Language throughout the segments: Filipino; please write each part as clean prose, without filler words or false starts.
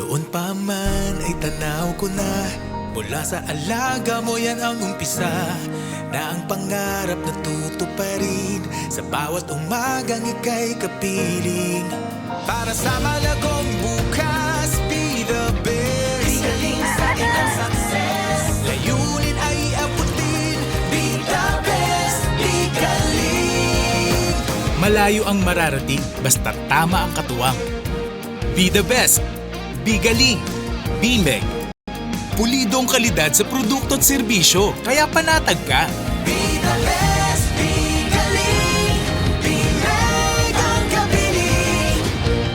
Noon pa man ay tanaw ko na, mula sa alaga mo yan ang umpisa, na ang pangarap na tutuparin sa bawat umagang ika'y kapiling. Para sa malagong bukas, be the best. Galing sa atin ang success. Layunin ay abutin, be the best. Be galing. Malayo ang mararating, basta tama ang katuwang. Be the best. Be galing. BMEG. Pulidong kalidad sa produkto at serbisyo, kaya panatag ka. Be the best, be galing. BMEG ang kabiling.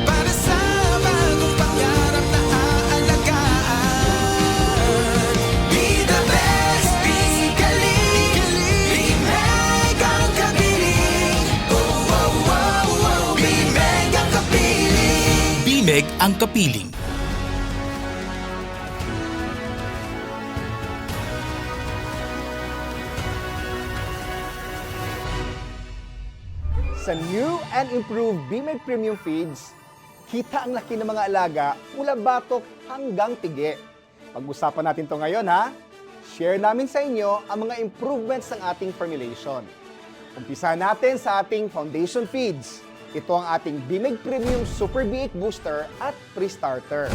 Para sa bagong pangarap na aalagaan. Be the best, be galing. BMEG ang kabiling. Oh, oh, oh, oh. BMEG ang kapiling. BMEG ang kapiling. Sa new and improved BMEG Premium Feeds, kita ang laki ng mga alaga mula batok hanggang pigi. Pag-usapan natin to ngayon ha. Share namin sa inyo ang mga improvements ng ating formulation. Umpisa natin sa ating foundation feeds. Ito ang ating BMEG Premium Super B8 Booster at Pre-Starter.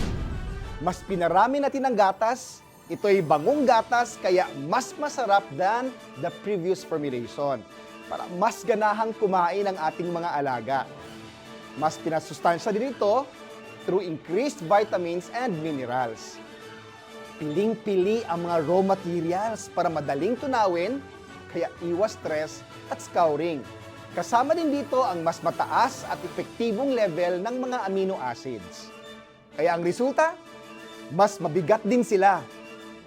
Mas pinarami natin ang gatas. Ito'y bangong gatas kaya mas masarap than the previous formulation, para mas ganahang kumain ang ating mga alaga. Mas pinasustansya din ito through increased vitamins and minerals. Piling-pili ang mga raw materials para madaling tunawin, kaya iwas stress at scouring. Kasama din dito ang mas mataas at epektibong level ng mga amino acids. Kaya ang resulta, mas mabigat din sila.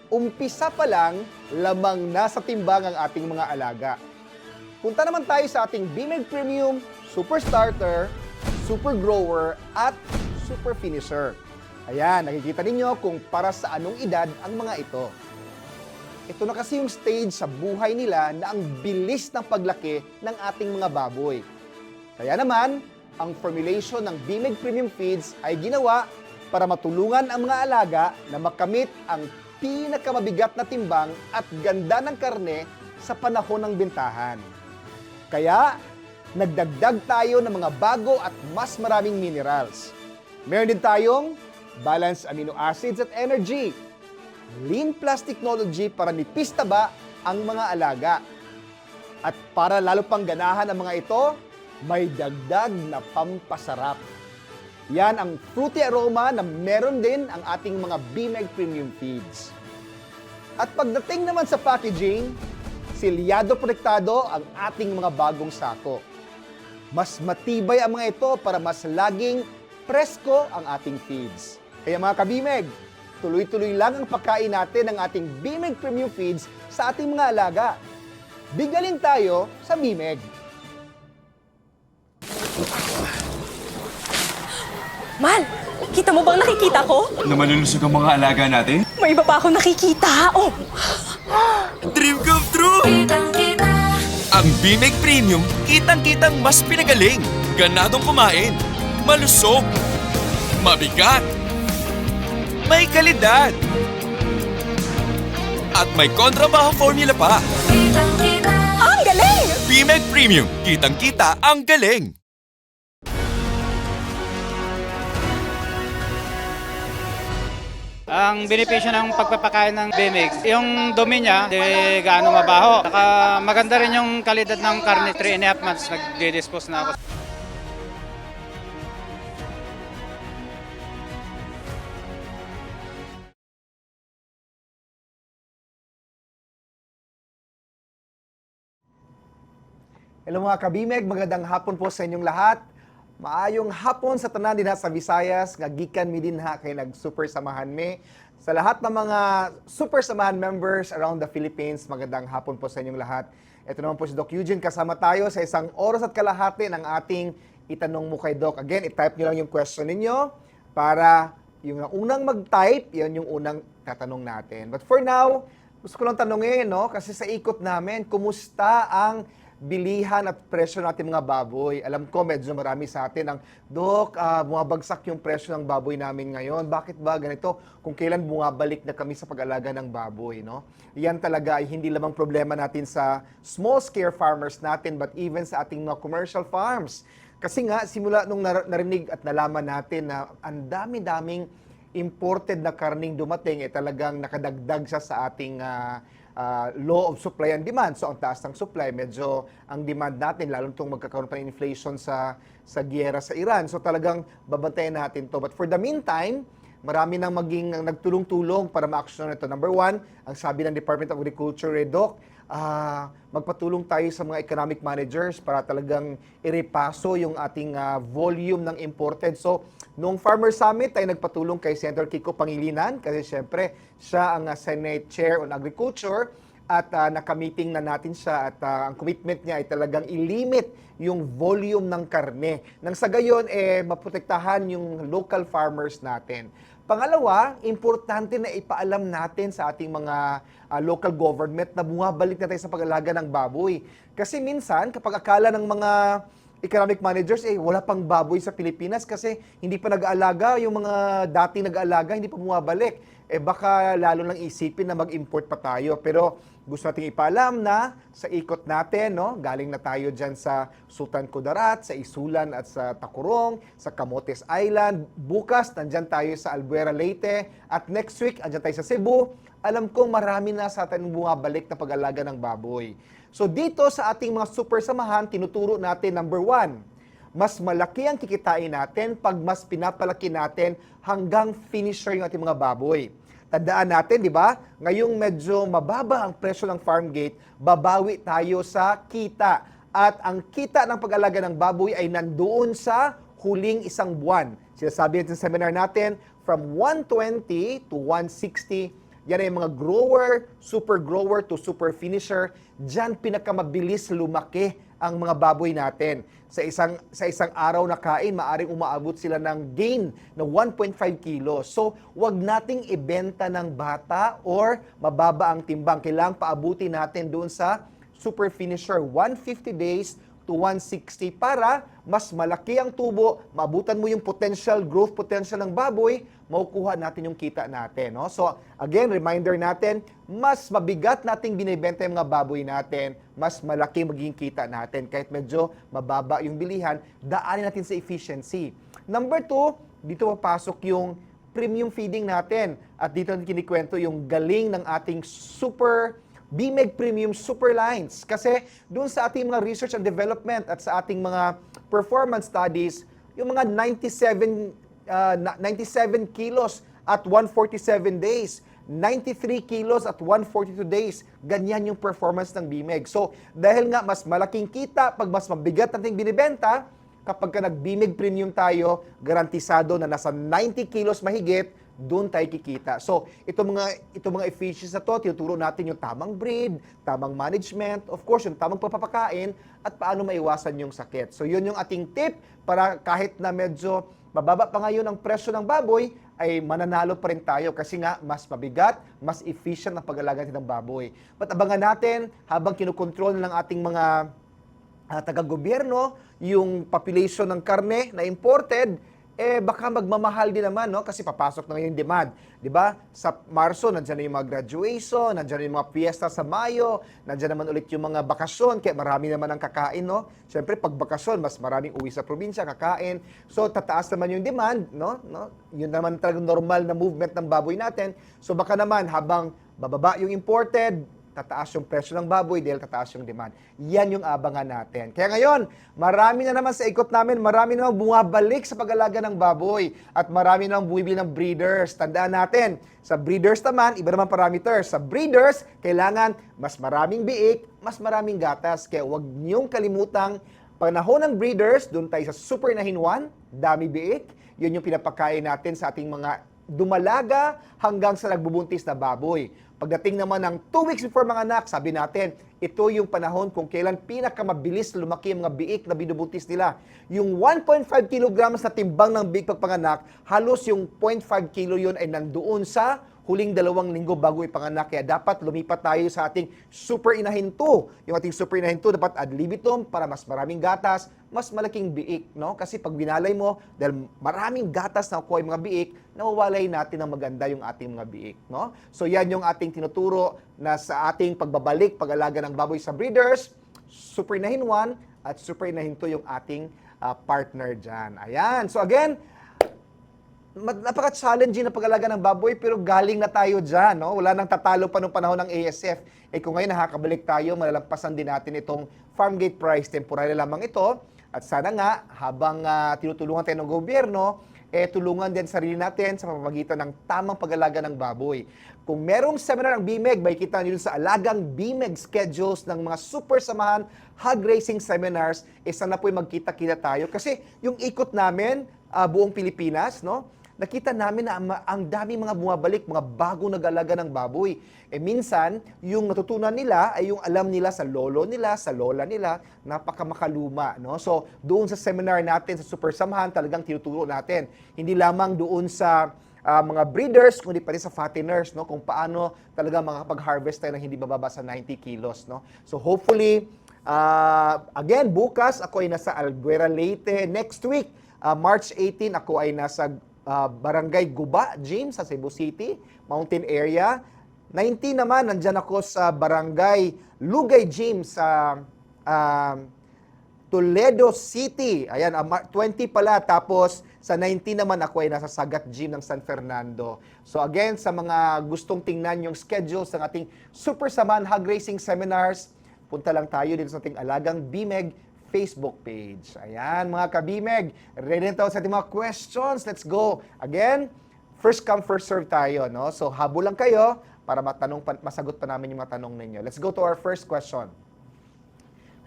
Umpisa pa lang, lamang na sa timbang ang ating mga alaga. Punta naman tayo sa ating BMEG Premium, Super Starter, Super Grower, at Super Finisher. Ayan, nakikita ninyo kung para sa anong edad ang mga ito. Ito na kasi yung stage sa buhay nila na ang bilis ng paglaki ng ating mga baboy. Kaya naman, ang formulation ng BMEG Premium Feeds ay ginawa para matulungan ang mga alaga na makamit ang pinakamabigat na timbang at ganda ng karne sa panahon ng bintahan. Kaya, nagdagdag tayo ng mga bago at mas maraming minerals. Meron din tayong balanced amino acids at energy. Lean Plus technology para nipis taba ang mga alaga. At para lalo pang ganahan ang mga ito, may dagdag na pampasarap. Yan ang fruity aroma na meron din ang ating mga BMEG Premium Feeds. At pagdating naman sa packaging, silyado protektado ang ating mga bagong sako. Mas matibay ang mga ito para mas laging presko ang ating feeds. Kaya mga ka-BMEG, tuloy-tuloy lang ang pagkain natin ng ating BMEG Premium Feeds sa ating mga alaga. Bigaling tayo sa BMEG. Mal, kita mo bang nakikita ko? Na malulusog ang mga alaga natin? May iba pa ako nakikita. Oh! Dream come true! Ang BMEG Premium, kitang-kitang mas pinagaling. Ganadong kumain. Malusog. Mabigat. May kalidad. At may kontrabaho formula pa. Ang galing! BMEG Premium, kitang-kita ang galing. Ang benepisyo ng pagpapakain ng BMEG, yung dumi niya, di gaano mabaho. Saka maganda rin yung kalidad ng karne, 3.5 months nag-dispose na ako. Hello mga ka-BMEG, magandang hapon po sa inyong lahat. Maayong hapon sa tanan din sa Visayas, nga gikan mi din ha kay nag-super samahan mi. Sa lahat ng mga super samahan members around the Philippines, magandang hapon po sa inyong lahat. Ito naman po si Doc Eugene, kasama tayo sa isang oras at kalahati ng ating Itanong Mo kay Doc. Again, i-type nyo lang yung question ninyo para yung unang mag-type, yan yung unang tatanong natin. But for now, gusto ko lang tanongin, no? Kasi sa ikot namin, kumusta ang bilihan at presyo natin mga baboy. Alam ko medyo marami sa atin ang, Dok, bumabagsak yung presyo ng baboy namin ngayon. Bakit ba ganito? Kung kailan bumabalik na kami sa pag-alaga ng baboy, no? Yan talaga ay hindi lamang problema natin sa small-scale farmers natin, but even sa ating mga commercial farms. Kasi nga, simula nung narinig at nalaman natin na ang dami-daming imported na karning dumating, talagang nakadagdag siya sa ating law of supply and demand. So, ang taas ng supply, medyo ang demand natin, lalo itong magkakaroon pa ng inflation sa giyera sa Iran. So, talagang babantayan natin to. But for the meantime, marami nang maging nagtulong-tulong para ma-action ito. Number one, ang sabi ng Department of Agriculture, Doc, magpatulong tayo sa mga economic managers para talagang irepaso yung ating volume ng imported. So, noong Farmer Summit, tayo nagpatulong kay Senator Kiko Pangilinan kasi syempre siya ang Senate Chair on Agriculture at nakamiting na natin siya at ang commitment niya ay talagang ilimit yung volume ng karne. Nang sa gayon, maprotektahan yung local farmers natin. Pangalawa, importante na ipaalam natin sa ating mga local government na bumabalik na tayo sa pag-alaga ng baboy. Kasi minsan, kapag akala ng mga economic managers, wala pang baboy sa Pilipinas kasi hindi pa nag-aalaga, yung mga dating nag-aalaga, hindi pa bumabalik. Baka lalo lang isipin na mag-import pa tayo. Pero gusto nating ipaalam na sa ikot natin, no, galing na tayo dyan sa Sultan Kudarat, sa Isulan at sa Takurong, sa Camotes Island. Bukas, nandyan tayo sa Albuera, Leyte. At next week, andyan tayo sa Cebu. Alam kong marami na sa atin bumabalik na pag-alaga ng baboy. So dito sa ating mga super samahan, tinuturo natin, number one, mas malaki ang kikitain natin pag mas pinapalaki natin hanggang finisher yung ating mga baboy. Tandaan natin, di ba? Ngayong medyo mababa ang presyo ng farm gate, babawi tayo sa kita. At ang kita ng pag-alaga ng baboy ay nandoon sa huling isang buwan. Sinasabi natin sa seminar natin, from 120 to 160, yan ay mga grower, super grower to super finisher. Diyan pinakamabilis lumaki ang mga baboy natin. Sa isang araw na kain, maaring umaabot sila ng gain na 1.5 kilos. So, wag nating ibenta ng bata or mababa ang timbang. Kailangang paabuti natin doon sa super finisher, 150 days to 160 para mas malaki ang tubo, maabutan mo yung growth potential ng baboy, makukuha natin yung kita natin. No? So, again, reminder natin, mas mabigat nating binibenta yung mga baboy natin, mas malaki magiging kita natin. Kahit medyo mababa yung bilihan, daanin natin sa efficiency. Number two, dito papasok yung premium feeding natin. At dito natin kinikwento yung galing ng ating super BMEG Premium Super Lines. Kasi doon sa ating mga research and development at sa ating mga performance studies, yung mga 97 kilos at 147 days, 93 kilos at 142 days, ganyan yung performance ng BMEG. So, dahil nga mas malaking kita, pag mas mabigat nating binibenta, kapag ka nag-BMEG Premium tayo, garantisado na nasa 90 kilos mahigit, doon tayo kikita. So, itong mga efficiencies na to, tinuturo natin yung tamang breed, tamang management, of course, yung tamang papapakain, at paano maiwasan yung sakit. So, yun yung ating tip para kahit na medyo mababa pa ngayon ang presyo ng baboy, ay mananalo pa rin tayo kasi nga mas mabigat, mas efficient ang pag-alaga natin ng baboy. But abangan natin habang kinukontrol ng ating mga taga-gobyerno yung population ng karne na imported, baka magmamahal din naman, no? Kasi papasok na ngayon yung demand. Di ba? Sa Marso, nandiyan na yung mga graduation, nandiyan na yung mga fiesta sa Mayo, nandiyan naman ulit yung mga bakasyon, kaya marami naman ang kakain, no? Siyempre, pag bakasyon, mas maraming uwi sa probinsya, kakain. So, tataas naman yung demand, no? Yun naman talagang normal na movement ng baboy natin. So, baka naman, habang bababa yung imported, tataas yung presyo ng baboy dahil tataas yung demand. Yan yung abangan natin. Kaya ngayon, marami na naman sa ikot namin, marami na naman bumabalik sa pag-alaga ng baboy at marami na naman bumibili ng breeders. Tandaan natin, sa breeders naman, iba naman parameters. Sa breeders, kailangan mas maraming biik, mas maraming gatas. Kaya huwag niyong kalimutang panahon ng breeders, doon tayo sa super na hinwan, dami biik. Yun yung pinapakain natin sa ating mga dumalaga hanggang sa nagbubuntis na baboy. Pagdating naman ng 2 weeks before mga anak, sabi natin, ito yung panahon kung kailan pinakamabilis lumaki ang mga biik na binubuntis nila. Yung 1.5 kilograms na timbang ng biik pagpanganak, halos yung 0.5 kilo yun ay nandoon sa huling 2 linggo bago ipanganak. Kaya dapat lumipat tayo sa ating super inahin 2. Yung ating super inahin 2 dapat ad libitum para mas maraming gatas, mas malaking biik, no? Kasi pag binalay mo, dahil maraming gatas na kuha yung mga biik, nawawalay natin ng maganda yung ating mga biik, no? So yan yung ating tinuturo na sa ating pagbabalik, pag-alaga ng baboy sa breeders, super inahin 1 at super inahin 2 yung ating partner dyan. Ayan. So again, napaka-challenging na pag-alaga ng baboy pero galing na tayo dyan, no? Wala nang tatalo pa nung panahon ng ASF. Kung ngayon nakakabalik tayo, malalampasan din natin itong farm gate price. Temporary lamang ito. At sana nga, habang tinutulungan tayo ng gobyerno, tulungan din sarili natin sa pamamagitan ng tamang pag-alaga ng baboy. Kung merong seminar ng BMEG, may kita nyo sa alagang BMEG schedules ng mga super samahan, hog racing seminars, sana po'y magkita-kita tayo. Kasi yung ikot namin, buong Pilipinas, no? Nakita namin na ang dami mga bumabalik, mga bagong nag-alaga ng baboy. Minsan, yung natutunan nila ay yung alam nila sa lolo nila, sa lola nila, napakamakaluma. No? So, doon sa seminar natin sa Super Samahan, talagang tinuturo natin. Hindi lamang doon sa mga breeders, kundi pati sa fatteners, no? Kung paano talaga makapag-harvest tayo ng hindi bababa sa 90 kilos. No? So, hopefully, again, bukas ako ay nasa Albuera, Leyte. Next week, March 18, ako ay nasa Barangay Guba, Gym, sa Cebu City, mountain area. 19 naman, nandyan ako sa Barangay Lugay Gym sa Toledo City. Ayan, 20 pala. Tapos sa 19 naman ako ay nasa Sagat Gym ng San Fernando. So again, sa mga gustong tingnan yung schedules ng ating Super Saman Hog Racing Seminars, punta lang tayo dito sa ating alagang BMEG Facebook page. Ayan, mga ka-BMEG, ready na tayo sa ating mga questions. Let's go. Again, first come, first serve tayo, no? So, habol lang kayo para masagot pa namin yung mga tanong ninyo. Let's go to our first question.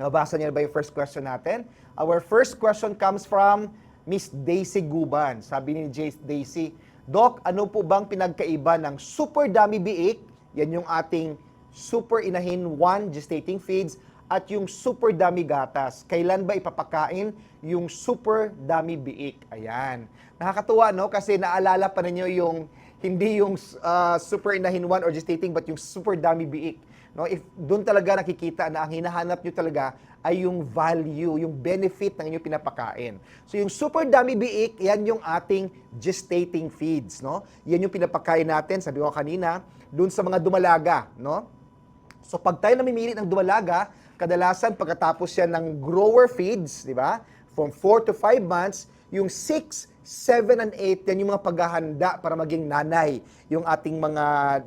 Nababasa niyo ba yung first question natin? Our first question comes from Miss Daisy Guban. Sabi ni Daisy, Doc, ano po bang pinagkaiba ng super dami biik? Yan yung ating super inahin 1 gestating feeds at yung super dami gatas. Kailan ba ipapakain yung super dami biik? Ayan. Nakakatuwa, no? Kasi naalala pa ninyo yung hindi yung super inahin 1 or gestating but yung super dami biik. No? If doon talaga nakikita na ang hinahanap nyo talaga ay yung value, yung benefit ng inyong pinapakain. So yung super dami biik, yan yung ating gestating feeds, no? Yan yung pinapakain natin, sabi ko kanina, doon sa mga dumalaga, no? So pag tayo namimili ng dumalaga, kadalasan pagkatapos yan ng grower feeds, di ba? From 4 to 5 months, yung 6, 7, and 8, yan yung mga paghahanda para maging nanay, yung ating mga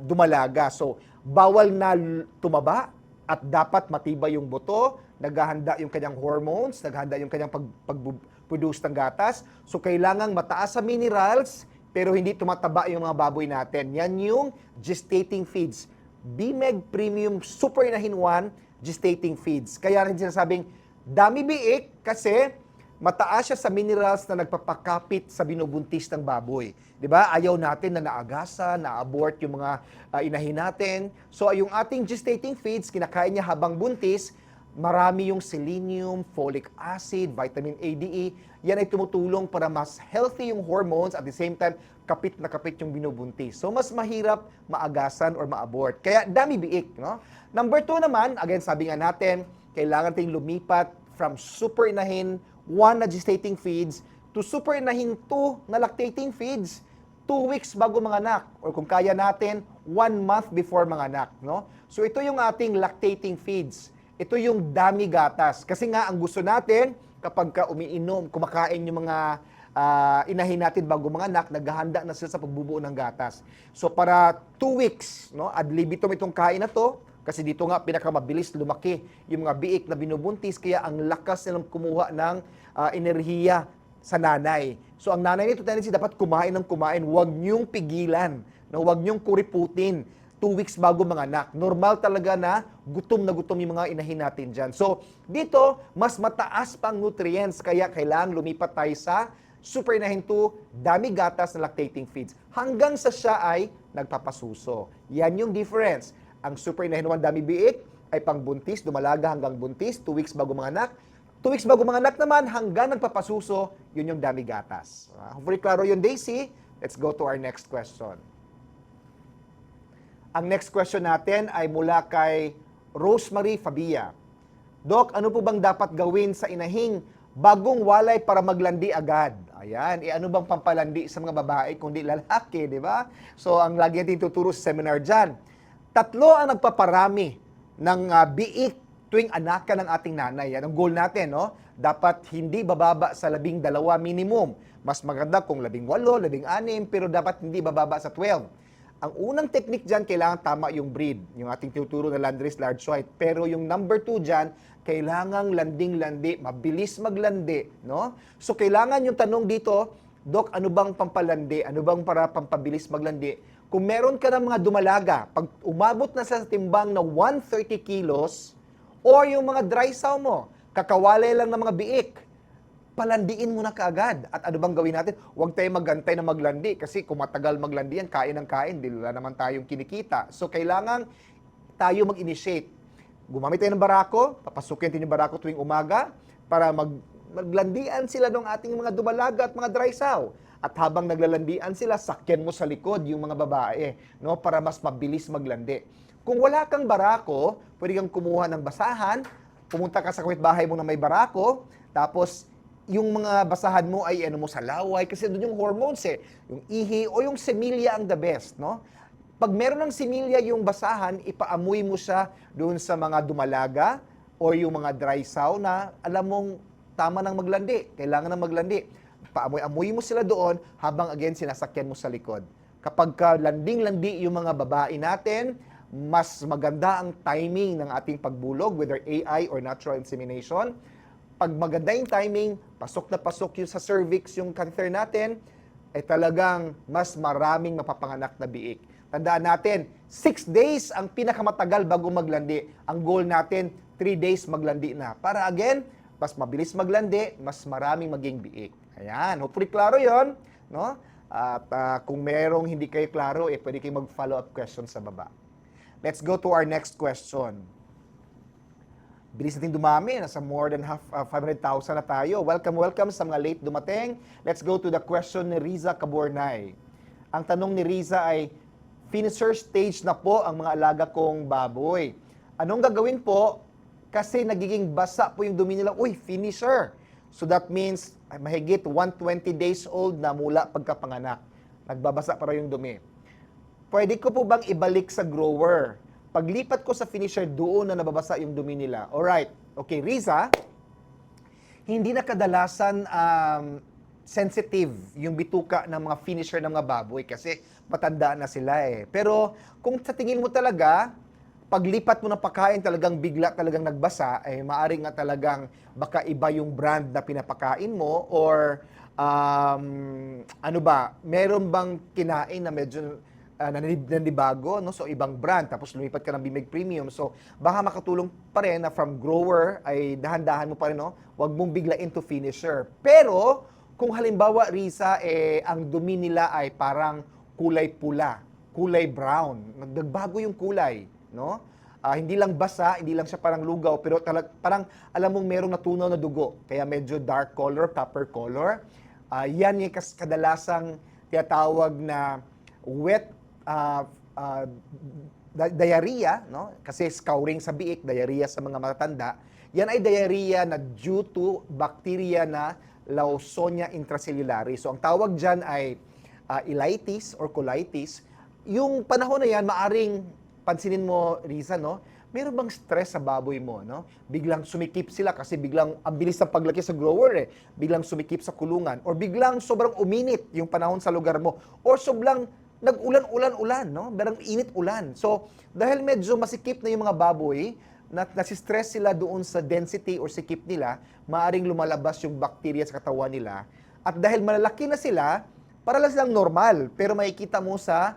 dumalaga. So, bawal na tumaba at dapat matibay yung buto, naghahanda yung kanyang hormones, naghahanda yung kanyang pag-produce ng gatas. So, kailangang mataas sa minerals, pero hindi tumataba yung mga baboy natin. Yan yung gestating feeds. BMEG Premium Super Inahin 1 gestating feeds. Kaya rin sinasabing dami biik kasi mataas siya sa minerals na nagpapakapit sa binubuntis ng baboy. 'Di ba? Ayaw natin na naagasa, na-abort yung mga inahin natin. So yung ating gestating feeds, kinakain niya habang buntis, marami yung selenium, folic acid, vitamin A, D, E. Yan ay tumutulong para mas healthy yung hormones at the same time kapit na kapit yung binubuntis. So mas mahirap maagasan or ma-abort. Kaya dami biik, no? Number 2 naman, again, sabi nga natin, kailangan tayong lumipat from super inahin 1 na gestating feeds to super inahin 2 na lactating feeds 2 weeks bago manganak or kung kaya natin 1 month before manganak, no? So ito yung ating lactating feeds. Ito yung dami gatas. Kasi nga ang gusto natin kapag umiinom, kumakain yung mga inahin natin bago manganak, naghahanda na sila sa pagbubuo ng gatas. So para 2 weeks, no, ad libitum itong kain na to. Kasi dito nga pinakamabilis lumaki yung mga biik na binubuntis, kaya ang lakas nilang kumuha ng enerhiya sa nanay. So ang nanay nito tendency dapat kumain ng kumain, huwag niyong pigilan, no? Huwag niyong kuriputin 2 weeks bago manganak. Normal talaga na gutom yung mga inahin natin dyan. So dito, mas mataas pang nutrients, kaya kailangan lumipat tayo sa super inahin 2, dami gatas na lactating feeds. Hanggang sa siya ay nagpapasuso. Yan yung difference. Ang super inahin 1 dami biik ay pangbuntis, dumalaga hanggang buntis, 2 weeks bago manganak. 2 weeks bago manganak naman, hanggang nagpapasuso, yun yung dami gatas. Hopefully klaro yun, Daisy. Let's go to our next question. Ang next question natin ay mula kay Rosemary Fabia. Doc, ano po bang dapat gawin sa inahing bagong walay para maglandi agad? Ayan, ano bang pampalandi sa mga babae kundi lalaki, di ba? So, ang lagi natin tuturo sa seminar dyan. 3 ang nagpaparami ng biik tuwing anak ka ng ating nanay. Yan ang goal natin, no? Dapat hindi bababa sa 12 minimum. Mas maganda kung 18, 16, pero dapat hindi bababa sa 12. Ang unang technique dyan, kailangan tama yung breed, yung ating tuturo na Landrace Large White. Pero yung number 2 dyan, kailangang landing-landi, mabilis maglandi, no? So kailangan yung tanong dito, Doc, ano bang pampalandi? Ano bang para pampabilis maglandi? Kung meron ka ng mga dumalaga, pag umabot na sa timbang na 130 kilos, or yung mga dry sow mo, kakawalay lang ng mga biik, palandiin mo na kaagad. At ano bang gawin natin? Huwag tayo magantay na maglandi kasi kung matagal maglandi yan, kain ng kain, di wala naman tayong kinikita. So, kailangan tayo mag-initiate. Gumamit tayo ng barako, papasukin natin yung barako tuwing umaga para maglandian sila ng ating mga dumalaga at mga dry sow. At habang naglalandian sila, sakyan mo sa likod yung mga babae, no, para mas mabilis maglandi. Kung wala kang barako, pwede kang kumuha ng basahan, pumunta ka sa kapitbahay mo na may barako, tapos yung mga basahan mo ay ano mo sa laway kasi doon yung hormones yung ihi o yung semilya ang the best, no? Pag meron ng semilya yung basahan, ipaamoy mo siya doon sa mga dumalaga o yung mga dry sow na alam mong tama nang maglandi, kailangan nang maglandi. Paamoy-amoy mo sila doon habang again sinasakyan mo sa likod. Kapag landing-landi yung mga babae natin, mas maganda ang timing ng ating pagbulog, whether AI or natural insemination. Pag maganda yung timing, pasok na pasok yung sa cervix, yung catheter natin, ay talagang mas maraming mapapanganak na biik. Tandaan natin, 6 days ang pinakamatagal bago maglandi. Ang goal natin, 3 days maglandi na. Para again, mas mabilis maglandi, mas maraming maging biik. Ayan, hopefully klaro yon, no? At kung merong hindi kayo klaro, pwede kayo mag-follow up question sa baba. Let's go to our next question. Bilis natin dumami, nasa more than 500,000 na tayo. Welcome sa mga late dumating. Let's go to the question ni Riza Cabornay. Ang tanong ni Riza ay, finisher stage na po ang mga alaga kong baboy. Anong gagawin po? Kasi nagiging basa po yung dumi nila. Uy, finisher! So that means, mahigit 120 days old na mula pagkapanganak. Nagbabasa para yung dumi. Pwede ko po bang ibalik sa grower? Paglipat ko sa finisher, doon na nababasa yung dumi nila. Alright. Okay, Riza, hindi na kadalasan sensitive yung bituka ng mga finisher ng mga baboy kasi matanda na sila Pero kung sa tingin mo talaga, paglipat mo ng pagkain talagang bigla talagang nagbasa, maaring nga talagang baka iba yung brand na pinapakain mo or meron bang kinain na medyo nanibago, no? So ibang brand, tapos lumipat ka ng Bimig Premium. So baka makatulong pa rin na from grower ay dahan-dahan mo pa rin, no? Huwag mong biglain to finisher. Pero kung halimbawa, Riza, ang dumi nila ay parang kulay pula, kulay brown, nagbago yung kulay, no? Hindi lang basa, hindi lang siya parang lugaw, pero parang alam mong merong natunaw na dugo, kaya medyo dark color, copper color. Yan yung kadalasang tinatawag na wet diarrhea, no? Kasi scouring sa biik, diarrhea sa mga matatanda. Yan ay diarrhea na due to bacteria na Lawsonia intracellularis. So ang tawag dyan ay ilitis or colitis. Yung panahon na yan, maaring pansinin mo, Riza, no? Meron bang stress sa baboy mo, no? Biglang sumikip sila kasi biglang ang bilis ng paglaki sa grower Biglang sumikip sa kulungan or biglang sobrang uminit yung panahon sa lugar mo or sobrang nag-ulan, no? Berang init ulan. So, dahil medyo masikip na yung mga baboy, nasistress sila doon sa density or sikip nila, maaring lumalabas yung bacteria sa katawan nila. At dahil malalaki na sila, para lang silang normal, pero makikita mo sa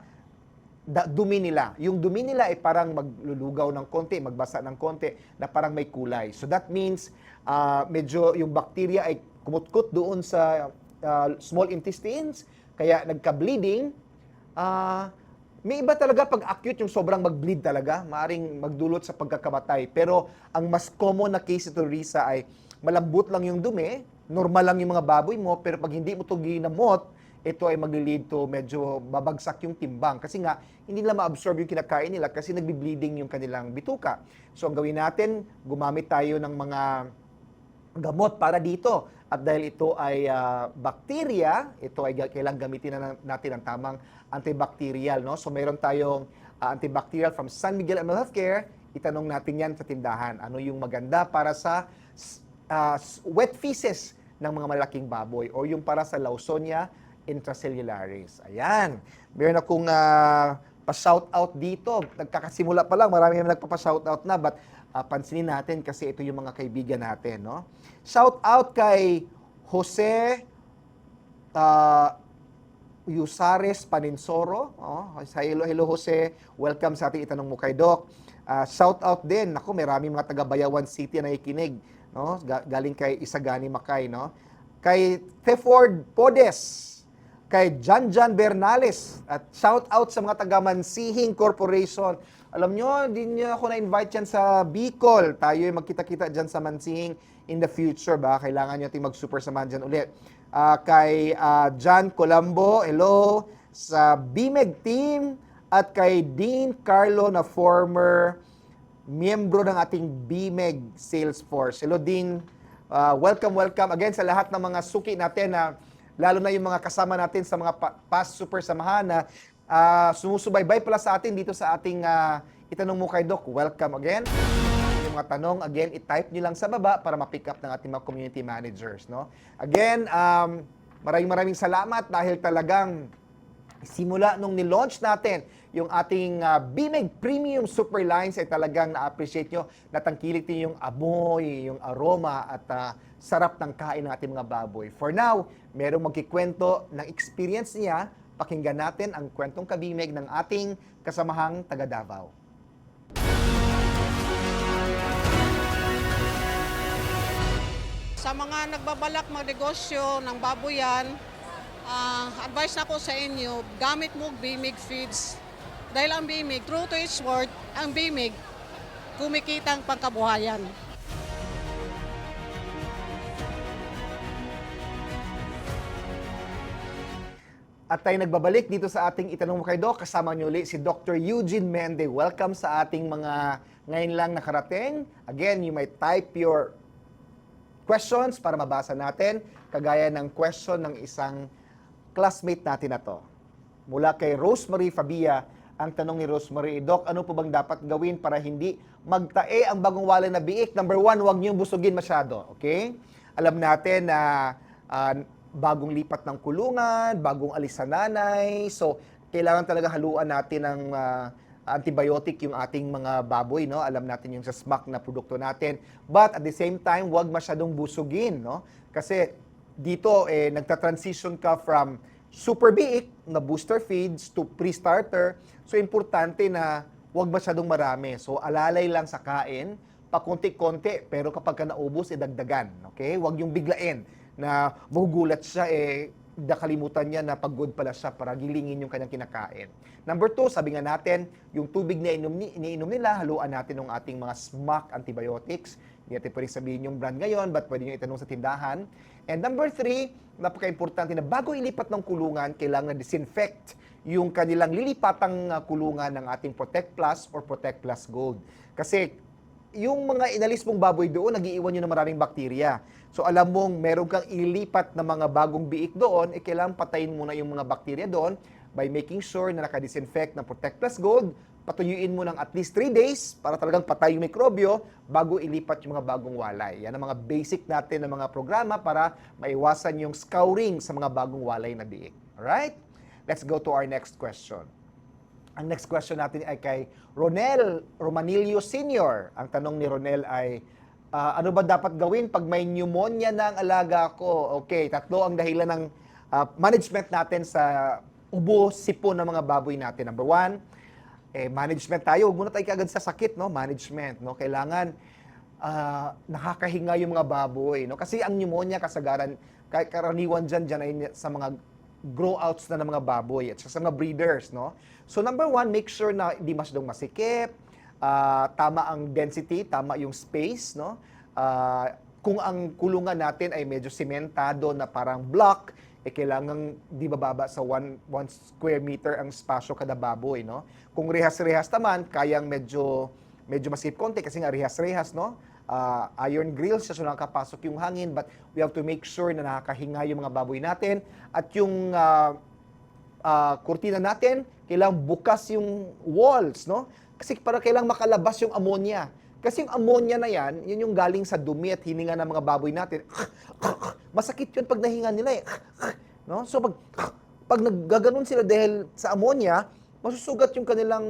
dumi nila. Yung dumi nila ay parang maglulugaw ng konti, magbasa ng konti, na parang may kulay. So that means, medyo yung bacteria ay kumutkot doon sa small intestines, kaya nagka-bleeding. May iba talaga pag acute yung sobrang mag-bleed talaga, maaring magdulot sa pagkakamatay. Pero ang mas common na case ito, Risa, ay malambot lang yung dumi, normal lang yung mga baboy mo, pero pag hindi mo ito ginamot, ito ay mag-lead to medyo babagsak yung timbang. Kasi nga, hindi nila ma-absorb yung kinakain nila kasi nagbi-bleeding yung kanilang bituka. So, ang gawin natin, gumamit tayo ng mga gamot para dito. At dahil ito ay bacteria, ito ay kailangan gamitin na natin ang tamang antibacterial. No? So, meron tayong antibacterial from San Miguel Animal Healthcare. Itanong natin yan sa tindahan. Ano yung maganda para sa wet feces ng mga malaking baboy o yung para sa Lawsonia intracellularis. Ayan. Meron akong pa-shoutout dito. Nagkakasimula pa lang, marami naman nagpapa-shoutout na, but pansinin natin kasi ito yung mga kaibigan natin. No? Shoutout kay Jose Yusares Paninsoro. Hello Jose. Welcome sa ating Itanong Mo kay Doc. Shoutout din. Naku, maraming mga taga-Bayawan City na ikinig. No? Galing kay Isagani Makay. No? Kay Teford Podes. Kay Janjan Bernales. At shoutout sa mga taga-Mansihing Corporation. Alam nyo, hindi niyo ako na-invite yan sa Bicol. Tayo ay magkita-kita dyan sa Mansihing in the future. Ba? Kailangan nyo ating mag-super samahan dyan ulit. Kay John Colombo, hello. Sa BMEG team. At kay Dean Carlo na former miyembro ng ating BMEG sales force. Hello Dean. Welcome again sa lahat ng mga suki natin na lalo na yung mga kasama natin sa mga past super samahan na sumusubaybay pala sa atin dito sa ating Itanong Mo kay Doc. Welcome again. Yung mga tanong, again, i-type nyo lang sa baba para ma-pick up ng ating mga community managers. No? Again, maraming salamat dahil talagang simula nung nilaunch natin yung ating BMEG Premium Super Lines ay talagang na-appreciate nyo, natangkilik din yung amoy, yung aroma at sarap ng kain ng ating mga baboy. For now, merong magkikwento ng experience niya. Pakinggan natin ang kwentong kabimeg ng ating kasamahang taga Davao. Sa mga nagbabalak magnegosyo ng baboyan, advice na ko sa inyo, gamit mo BMEG feeds. Dahil ang BMEG, true to its word, ang BMEG, kumikitang pangkabuhayan. At tayo nagbabalik dito sa ating Itanong Mo kay Doc. Kasama niyo ulit si Dr. Eugene Mende. Welcome sa ating mga ngayon lang nakarating. Again, you might type your questions para mabasa natin, kagaya ng question ng isang classmate natin na to. Mula kay Rosemary Fabia, ang tanong ni Rosemary, Doc, ano po bang dapat gawin para hindi magtae ang bagong walay na biik? Number one, huwag niyong busugin masyado. Okay? Alam natin na bagong lipat ng kulungan, bagong alis sa nanay. So, kailangan talaga haluan natin ng antibiotic yung ating mga baboy, no? Alam natin yung sa SMAC na produkto natin. But at the same time, huwag masyadong busugin, no? Kasi dito, nagta-transition ka from super biik na booster feeds to pre-starter. So, importante na huwag masyadong marami. So, alalay lang sa kain, pakunti-konti, pero kapag ka naubos, dagdagan. Okay? Huwag yung biglain na magugulat siya, nakalimutan niya na pag-good pala siya para gilingin yung kanyang kinakain. Number 2, sabi nga natin, yung tubig na iniinom nila, haluan natin ng ating mga SMAC antibiotics. Hindi natin pwedeng sabihin yung brand ngayon, but pwede nyo itanong sa tindahan. And number 3, napaka-importante na bago ilipat ng kulungan, kailangan disinfect yung kanilang lilipatang kulungan ng ating Protect Plus or Protect Plus Gold. Kasi yung mga inalis mong baboy doon, nag-iiwan yun ng maraming bakterya. So alam mong meron kang ilipat na mga bagong biik doon, kailangan patayin muna yung mga bakterya doon by making sure na naka-disinfect ng Protect Plus Gold, patuyuin mo ng at least 3 days para talagang patay yung mikrobyo bago ilipat yung mga bagong walay. Yan ang mga basic natin na mga programa para maiwasan yung scouring sa mga bagong walay na biik. Alright? Let's go to our next question. Ang next question natin ay kay Ronel Romanillo Sr. Ang tanong ni Ronel ay, ano ba dapat gawin pag may pneumonia na ang alaga ko? Okay, 3 ang dahilan ng management natin sa ubo, sipon ng mga baboy natin. Number 1, management tayo. Huwag muna tayo kagad sa sakit, no? Management, no? Kailangan nakakahinga yung mga baboy, no? Kasi ang pneumonia kasagaran, karaniwan dyan ay sa mga grow-outs na ng mga baboy at sa mga breeders, no? So number 1, make sure na hindi masyadong masikip, tama ang density, tama yung space, no? Kung ang kulungan natin ay medyo sementado na parang block, kailangan di bababa sa 1 square meter ang spasyo kada baboy, no? Kung rehas-rehas naman, kayang medyo masikip konti kasi nga rehas-rehas, no? Iron grills siya, so nakakapasok yung hangin, but we have to make sure na nakakahinga yung mga baboy natin at yung kurtina natin, kailangan bukas yung walls, no? Kasi para kailangan makalabas yung ammonia. Kasi yung ammonia na yan, yun yung galing sa dumi at hininga ng mga baboy natin. Masakit yun pag nahinga nila eh. No? So pag naggaganon sila dahil sa ammonia, masusugat yung kanilang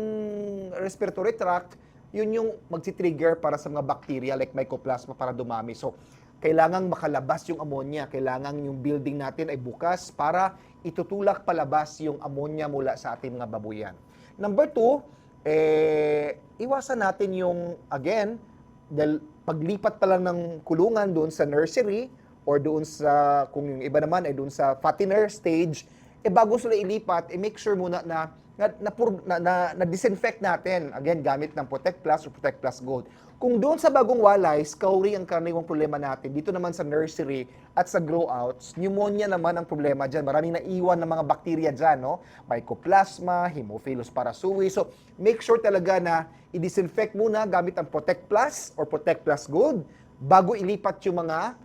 respiratory tract, yun yung magsi-trigger para sa mga bacteria like Mycoplasma para dumami. So, kailangang makalabas yung ammonia. Kailangan yung building natin ay bukas para itutulak palabas yung ammonia mula sa ating mga babuyan. Number 2, iwasan natin yung, again, dahil paglipat pa lang ng kulungan doon sa nursery or doon sa, kung yung iba naman ay doon sa fattener stage, bago sila ilipat, make sure muna na disinfect natin, again, gamit ng Protect Plus or Protect Plus Gold. Kung doon sa bagong walay, scouring ang karaniwang problema natin. Dito naman sa nursery at sa grow-outs, pneumonia naman ang problema dyan. Maraming naiwan ng mga bakterya dyan, no? Mycoplasma, Haemophilus parasui. So, make sure talaga na i-disinfect muna gamit ang Protect Plus or Protect Plus Gold bago ilipat yung mga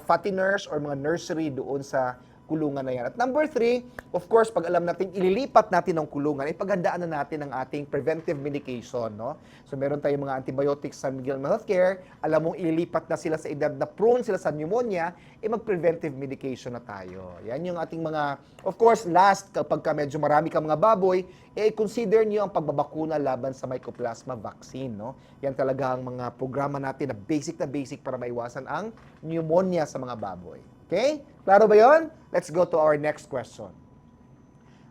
fatteners or mga nursery doon sa kulungan na yan. At number 3, of course, pag alam natin ililipat natin ng kulungan, paghandaan na natin ang ating preventive medication, no? So meron tayong mga antibiotics sa Miguel Healthcare, alam mong ililipat na sila sa edad na prone sila sa pneumonia, mag-preventive medication na tayo. Yan yung ating mga, of course, last, kapag medyo marami ka mga baboy, consider niyo ang pagbabakuna laban sa Mycoplasma vaccine, no? Yan talaga ang mga programa natin na basic para maiwasan ang pneumonia sa mga baboy. Okay? Klaro ba yon? Let's go to our next question.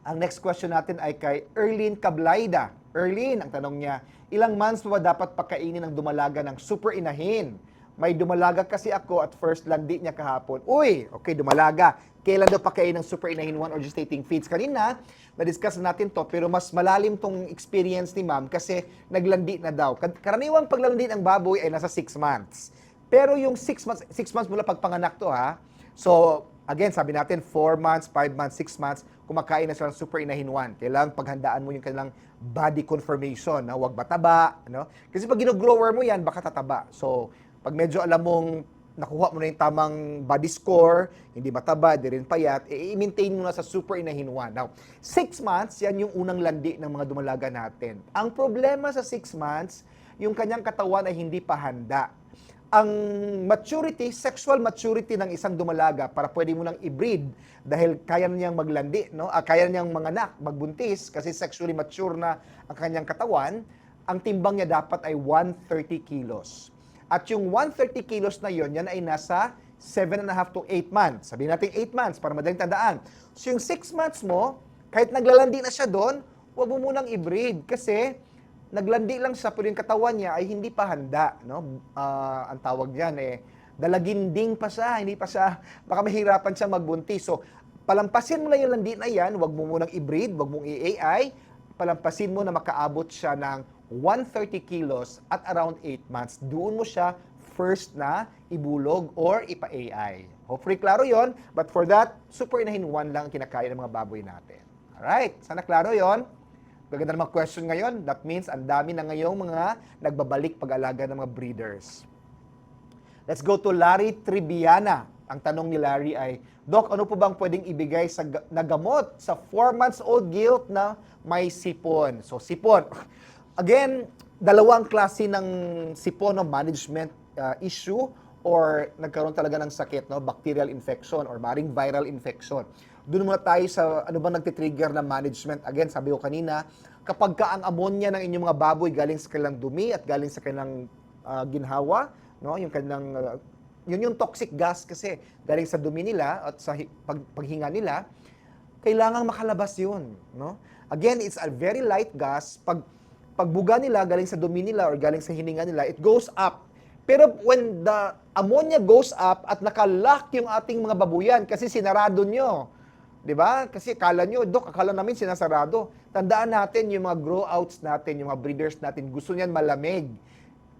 Ang next question natin ay kay Erlene Cablaida. Erlene, ang tanong niya, ilang months ba dapat pakainin ng dumalaga ng super inahin? May dumalaga kasi ako at first landi niya kahapon. Uy, okay, dumalaga. Kailan daw pakainin ng super inahin 1 or gestating feeds? Kanina, na-discuss natin to, pero mas malalim tong experience ni ma'am kasi naglandi na daw. Karaniwang paglandi ng baboy ay nasa 6 months. Pero yung 6 months mula pagpanganak to ha. So, again, sabi natin 4 months, 5 months, 6 months, kumakain na sila ng super inahin 1. Kailangan paghandaan mo yung kanilang body conformation, na huwag mataba, no? Kasi pag gino-grower mo yan, baka tataba. So, pag medyo alam mong nakuha mo na yung tamang body score, hindi mataba, di rin payat, i-maintain mo na sa super inahin 1. Now, 6 months, yan yung unang landi ng mga dumalaga natin. Ang problema sa 6 months, yung kanyang katawan ay hindi pa handa. Ang maturity, sexual maturity ng isang dumalaga para pwede mo nang i-breed dahil kaya niyang maglandi, no? Kaya niyang manganak, magbuntis kasi sexually mature na ang kanyang katawan, ang timbang niya dapat ay 130 kilos. At yung 130 kilos na yon, yan ay nasa 7.5 to 8 months. Sabihin natin 8 months para madaling tandaan. So yung 6 months mo, kahit naglalandi na siya doon, huwag mo munang i-breed kasi naglandi lang siya pero yung katawan niya ay hindi pa handa, no? Ang tawag diyan dalaginding pa siya, hindi pa siya, baka mahirapan siya magbuntis. So, palampasin mo lang yung landi na yan, wag mo munang i-breed, wag mong i-AI, palampasin mo na makaabot siya ng 130 kilos at around 8 months. Doon mo siya first na ibulog or ipa-AI. Hopefully, klaro yon. But for that, super inahin 1 lang ang kinakain ng mga baboy natin. Alright, sana klaro yon. Gaganda ng mga question ngayon. That means ang dami na ngayong mga nagbabalik pag-alaga ng mga breeders. Let's go to Larry Tribiana. Ang tanong ni Larry ay, Doc, ano po bang pwedeng ibigay na gamot sa 4 months old gilt na may sipon? So, sipon. Again, dalawang klase ng sipon, no? Management issue or nagkaroon talaga ng sakit, no? Bacterial infection or maring viral infection. Doon muna tayo sa ano bang nagtitrigger na management. Again, sabi ko kanina, kapag ka ang ammonia ng inyong mga baboy galing sa kanilang dumi at galing sa kanilang ginhawa, no, yung kanilang yun yung toxic gas kasi galing sa dumi nila at sa paghinga nila, kailangang makalabas yun, no? Again, it's a very light gas. Pagbuga nila galing sa dumi nila or galing sa hininga nila, it goes up. Pero when the ammonia goes up at nakalock yung ating mga babuyan kasi sinarado nyo, di ba? Kasi akala nyo, Dok, akala namin sinasarado. Tandaan natin yung mga grow-outs natin, yung mga breeders natin, gusto niyan malamig.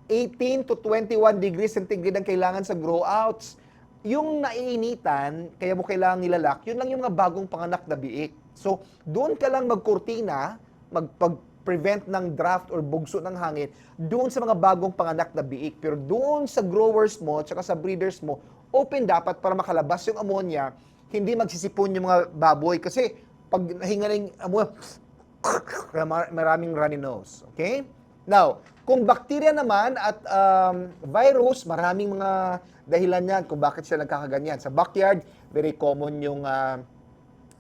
18 to 21 degrees centigrade ang kailangan sa grow-outs. yung naiinitan, kaya mo kailangang nilalak, yun lang yung mga bagong panganak na biik. So, doon ka lang magkurtina, magpag-prevent ng draft or bugso ng hangin, doon sa mga bagong panganak na biik. Pero doon sa growers mo, tsaka sa breeders mo, open dapat para makalabas yung ammonia, hindi magsisipon yung mga baboy. Kasi, pag nahinga na yung ammonia, maraming runny nose. Okay? Now, kung bacteria naman at virus, maraming mga dahilan yan kung bakit sila nagkakaganyan. Sa backyard, very common yung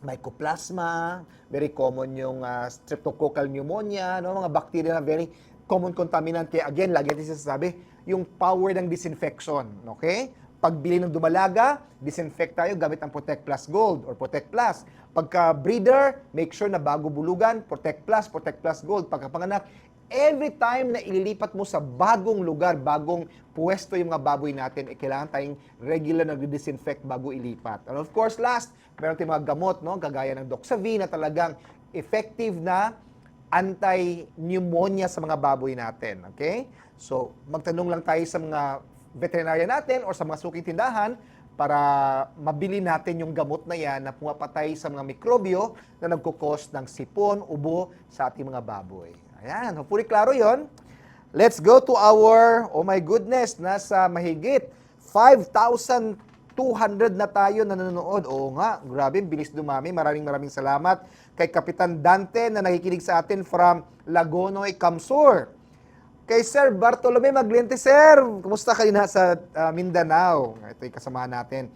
mycoplasma, very common yung streptococcal pneumonia, no? Mga bacteria na very common contaminant. Kaya again, lagi natin sinasabi, yung power ng disinfection. Okay? Pagbili ng dumalaga, disinfect tayo gamit ang Protect Plus Gold or Protect Plus. Pagka breeder, make sure na bago bulugan, Protect Plus Gold. Pagka panganak, every time na ililipat mo sa bagong lugar, bagong pwesto yung mga baboy natin, kailangan tayong regular na disinfect bago ilipat. And of course, last, meron tayong mga gamot, no? Kagaya ng Doxavi na talagang effective na anti-pneumonia sa mga baboy natin. Okay? So, magtanong lang tayo sa mga veterinarya natin o sa mga suking tindahan para mabili natin yung gamot na yan na pumapatay sa mga mikrobyo na nagkukos ng sipon, ubo sa ating mga baboy. Ayan, hopefully klaro yon. Let's go to our, oh my goodness, nasa mahigit 5,200 na tayo na nanonood. Oo nga, grabe, bilis dumami. Maraming salamat kay Kapitan Dante na nakikinig sa atin from Lagonoy, Camsur. Kay Sir Bartolome Maglente, Sir, kumusta kayo na sa Mindanao? Ito yung kasamahan natin.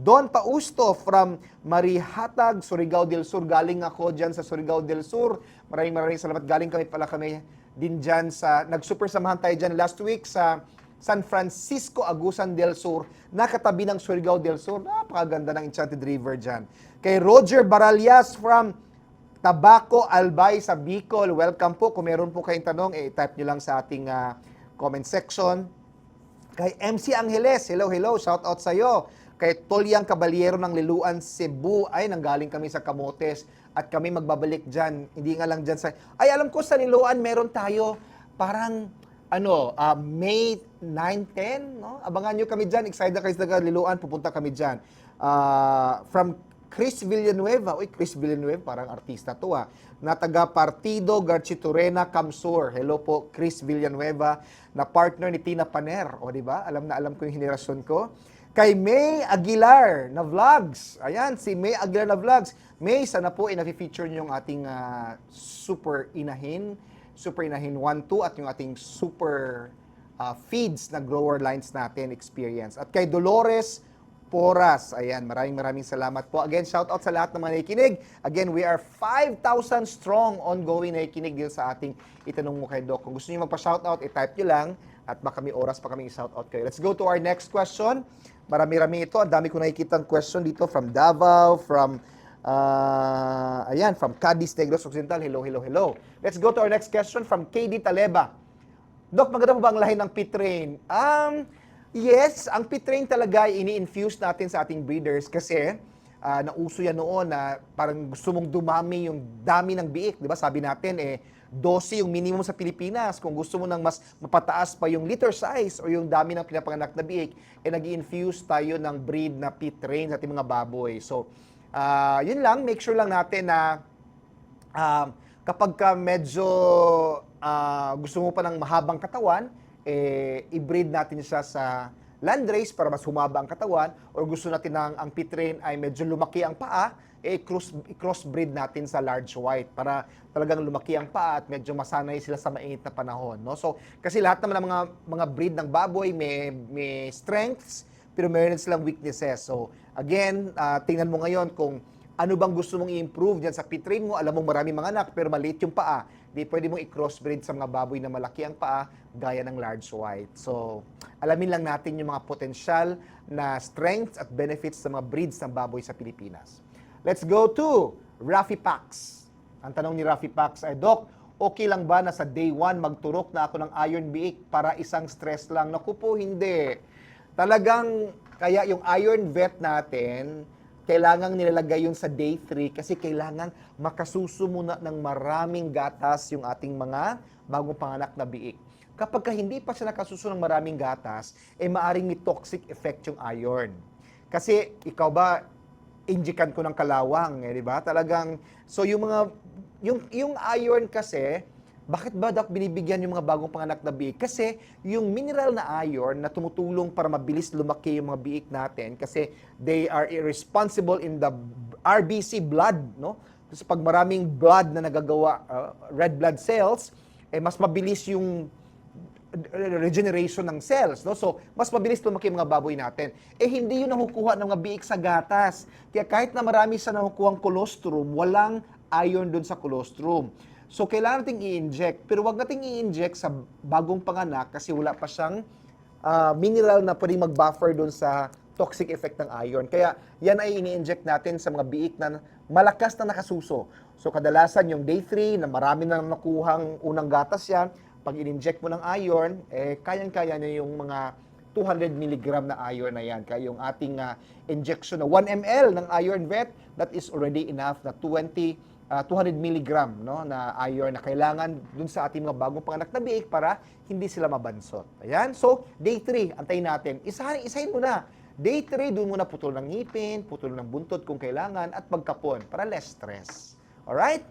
Don Pausto from Marihatag, Surigao del Sur. Galing ako dyan sa Surigao del Sur. Maraming salamat. Galing kami din dyan sa, nag-super samahan tayo dyan last week sa San Francisco, Agusan del Sur. Nakatabi ng Surigao del Sur. Napakaganda ng Enchanted River dyan. Kay Roger Baralias from Tabaco, Albay sa Bicol. Welcome po. Kung meron po kayong tanong, i-type nyo lang sa ating comment section. Kay MC Angeles, hello, shout out sa'yo. Kay Tolyang Caballero ng Liluan, Cebu, ay nanggaling kami sa Camotes at kami magbabalik dyan. Hindi nga lang dyan sa... Ay, alam ko sa Liluan meron tayo parang May 9-10, no? Abangan nyo kami dyan. Excited na kayo sa Liluan, pupunta kami dyan. From Chris Villanueva. Uy, Chris Villanueva, parang artista to na taga Partido Garchitorena, Camsur. Hello po, Chris Villanueva, na partner ni Tina Paner. O, di ba? Alam na alam ko yung henerasyon ko. Kay May Aguilar na vlogs. Ayan, si May Aguilar na vlogs. May, sana po na-feature niyo yung ating Super Inahin 1-2 at yung ating super feeds na grower lines natin experience. At kay Dolores Poras. Ayan, maraming salamat po. Again, shout out sa lahat ng mga nakikinig. Again, we are 5,000 strong ongoing nakikinig din sa ating itanong mo kay Doc. Kung gusto niyo magpa-shout out, i-type niyo lang at baka may oras pa kami i-shout out kayo. Let's go to our next question. Marami-rami ito. Ang dami ko nakikita question dito from Davao, from from Cadiz, Negros Occidental. Hello. Let's go to our next question from KD Taleba. Doc, maganda po ba ang lahi ng Pitrain? Yes, ang Pitrain talaga ini-infuse natin sa ating breeders kasi nauso yan noon na parang gusto mong dumami yung dami ng biik. Di ba? Sabi natin, 12 yung minimum sa Pilipinas. Kung gusto mo ng mas mapataas pa yung litter size o yung dami ng pinapanganak na biik, nag-infuse tayo ng breed na Pitrain sa ating mga baboy. So, yun lang, make sure lang natin na kapag ka medyo gusto mo pa ng mahabang katawan, i-breed natin siya sa landrace para mas humaba ang katawan, or gusto natin ang Pitrain ay medyo lumaki ang paa, i-crossbreed natin sa large white para talagang lumaki ang paa at medyo masanay sila sa mainit na panahon, no? So, kasi lahat naman ng mga breed ng baboy may strengths, pero meron silang weaknesses. So, again, tingnan mo ngayon kung ano bang gusto mong i-improve dyan sa Pitrain mo. Alam mo maraming mga anak, pero maliit yung paa. Di pwede mong i-crossbreed sa mga baboy na malaki ang paa, gaya ng large white. So, alamin lang natin yung mga potensyal na strengths at benefits sa mga breeds ng baboy sa Pilipinas. Let's go to Rafi Pax. Ang tanong ni Rafi Pax ay, Doc, okay lang ba na sa day 1 magturok na ako ng iron biik para isang stress lang? Naku po, hindi. Talagang, kaya yung iron vet natin, kailangang nilalagay yun sa day 3 kasi kailangan makasuso muna ng maraming gatas yung ating mga bagong panganak na biik. Kapag hindi pa siya nakasuso ng maraming gatas, maaring may toxic effect yung iron. Kasi ikaw ba, injikan ko ng kalawang, di ba? Talagang, so yung mga, yung iron kasi, bakit ba binibigyan yung mga bagong panganak na biik? Kasi yung mineral na iron na tumutulong para mabilis lumaki yung mga biik natin kasi they are irresponsible in the RBC blood, no? Kasi pag maraming blood na nagagawa, red blood cells, mas mabilis yung regeneration ng cells, no? So, mas mabilis lumaki yung mga baboy natin. Hindi yun nakukuha ng mga biik sa gatas. Kaya kahit na marami sa nakukuhang colostrum, walang iron dun sa colostrum. So, kailangan nating i-inject. Pero wag nating i-inject sa bagong panganak kasi wala pa siyang mineral na pwedeng mag-buffer doon sa toxic effect ng iron. Kaya yan ay ini-inject natin sa mga biik na malakas na nakasuso. So, kadalasan yung day 3 na marami na nakuhang unang gatas yan, pag in-inject mo ng iron, kayang-kaya niya yung mga 200 mg na iron na yan. Kaya yung ating injection na 1 ml ng iron vet, that is already enough na 200 mg no, na iron na kailangan dun sa ating mga bagong panganak na biik para hindi sila mabansot. Ayan. So, day 3, antayin natin. Isahin mo na. Day 3, doon muna putol ng ngipin, putol ng buntot kung kailangan, at pagkapon para less stress. Alright?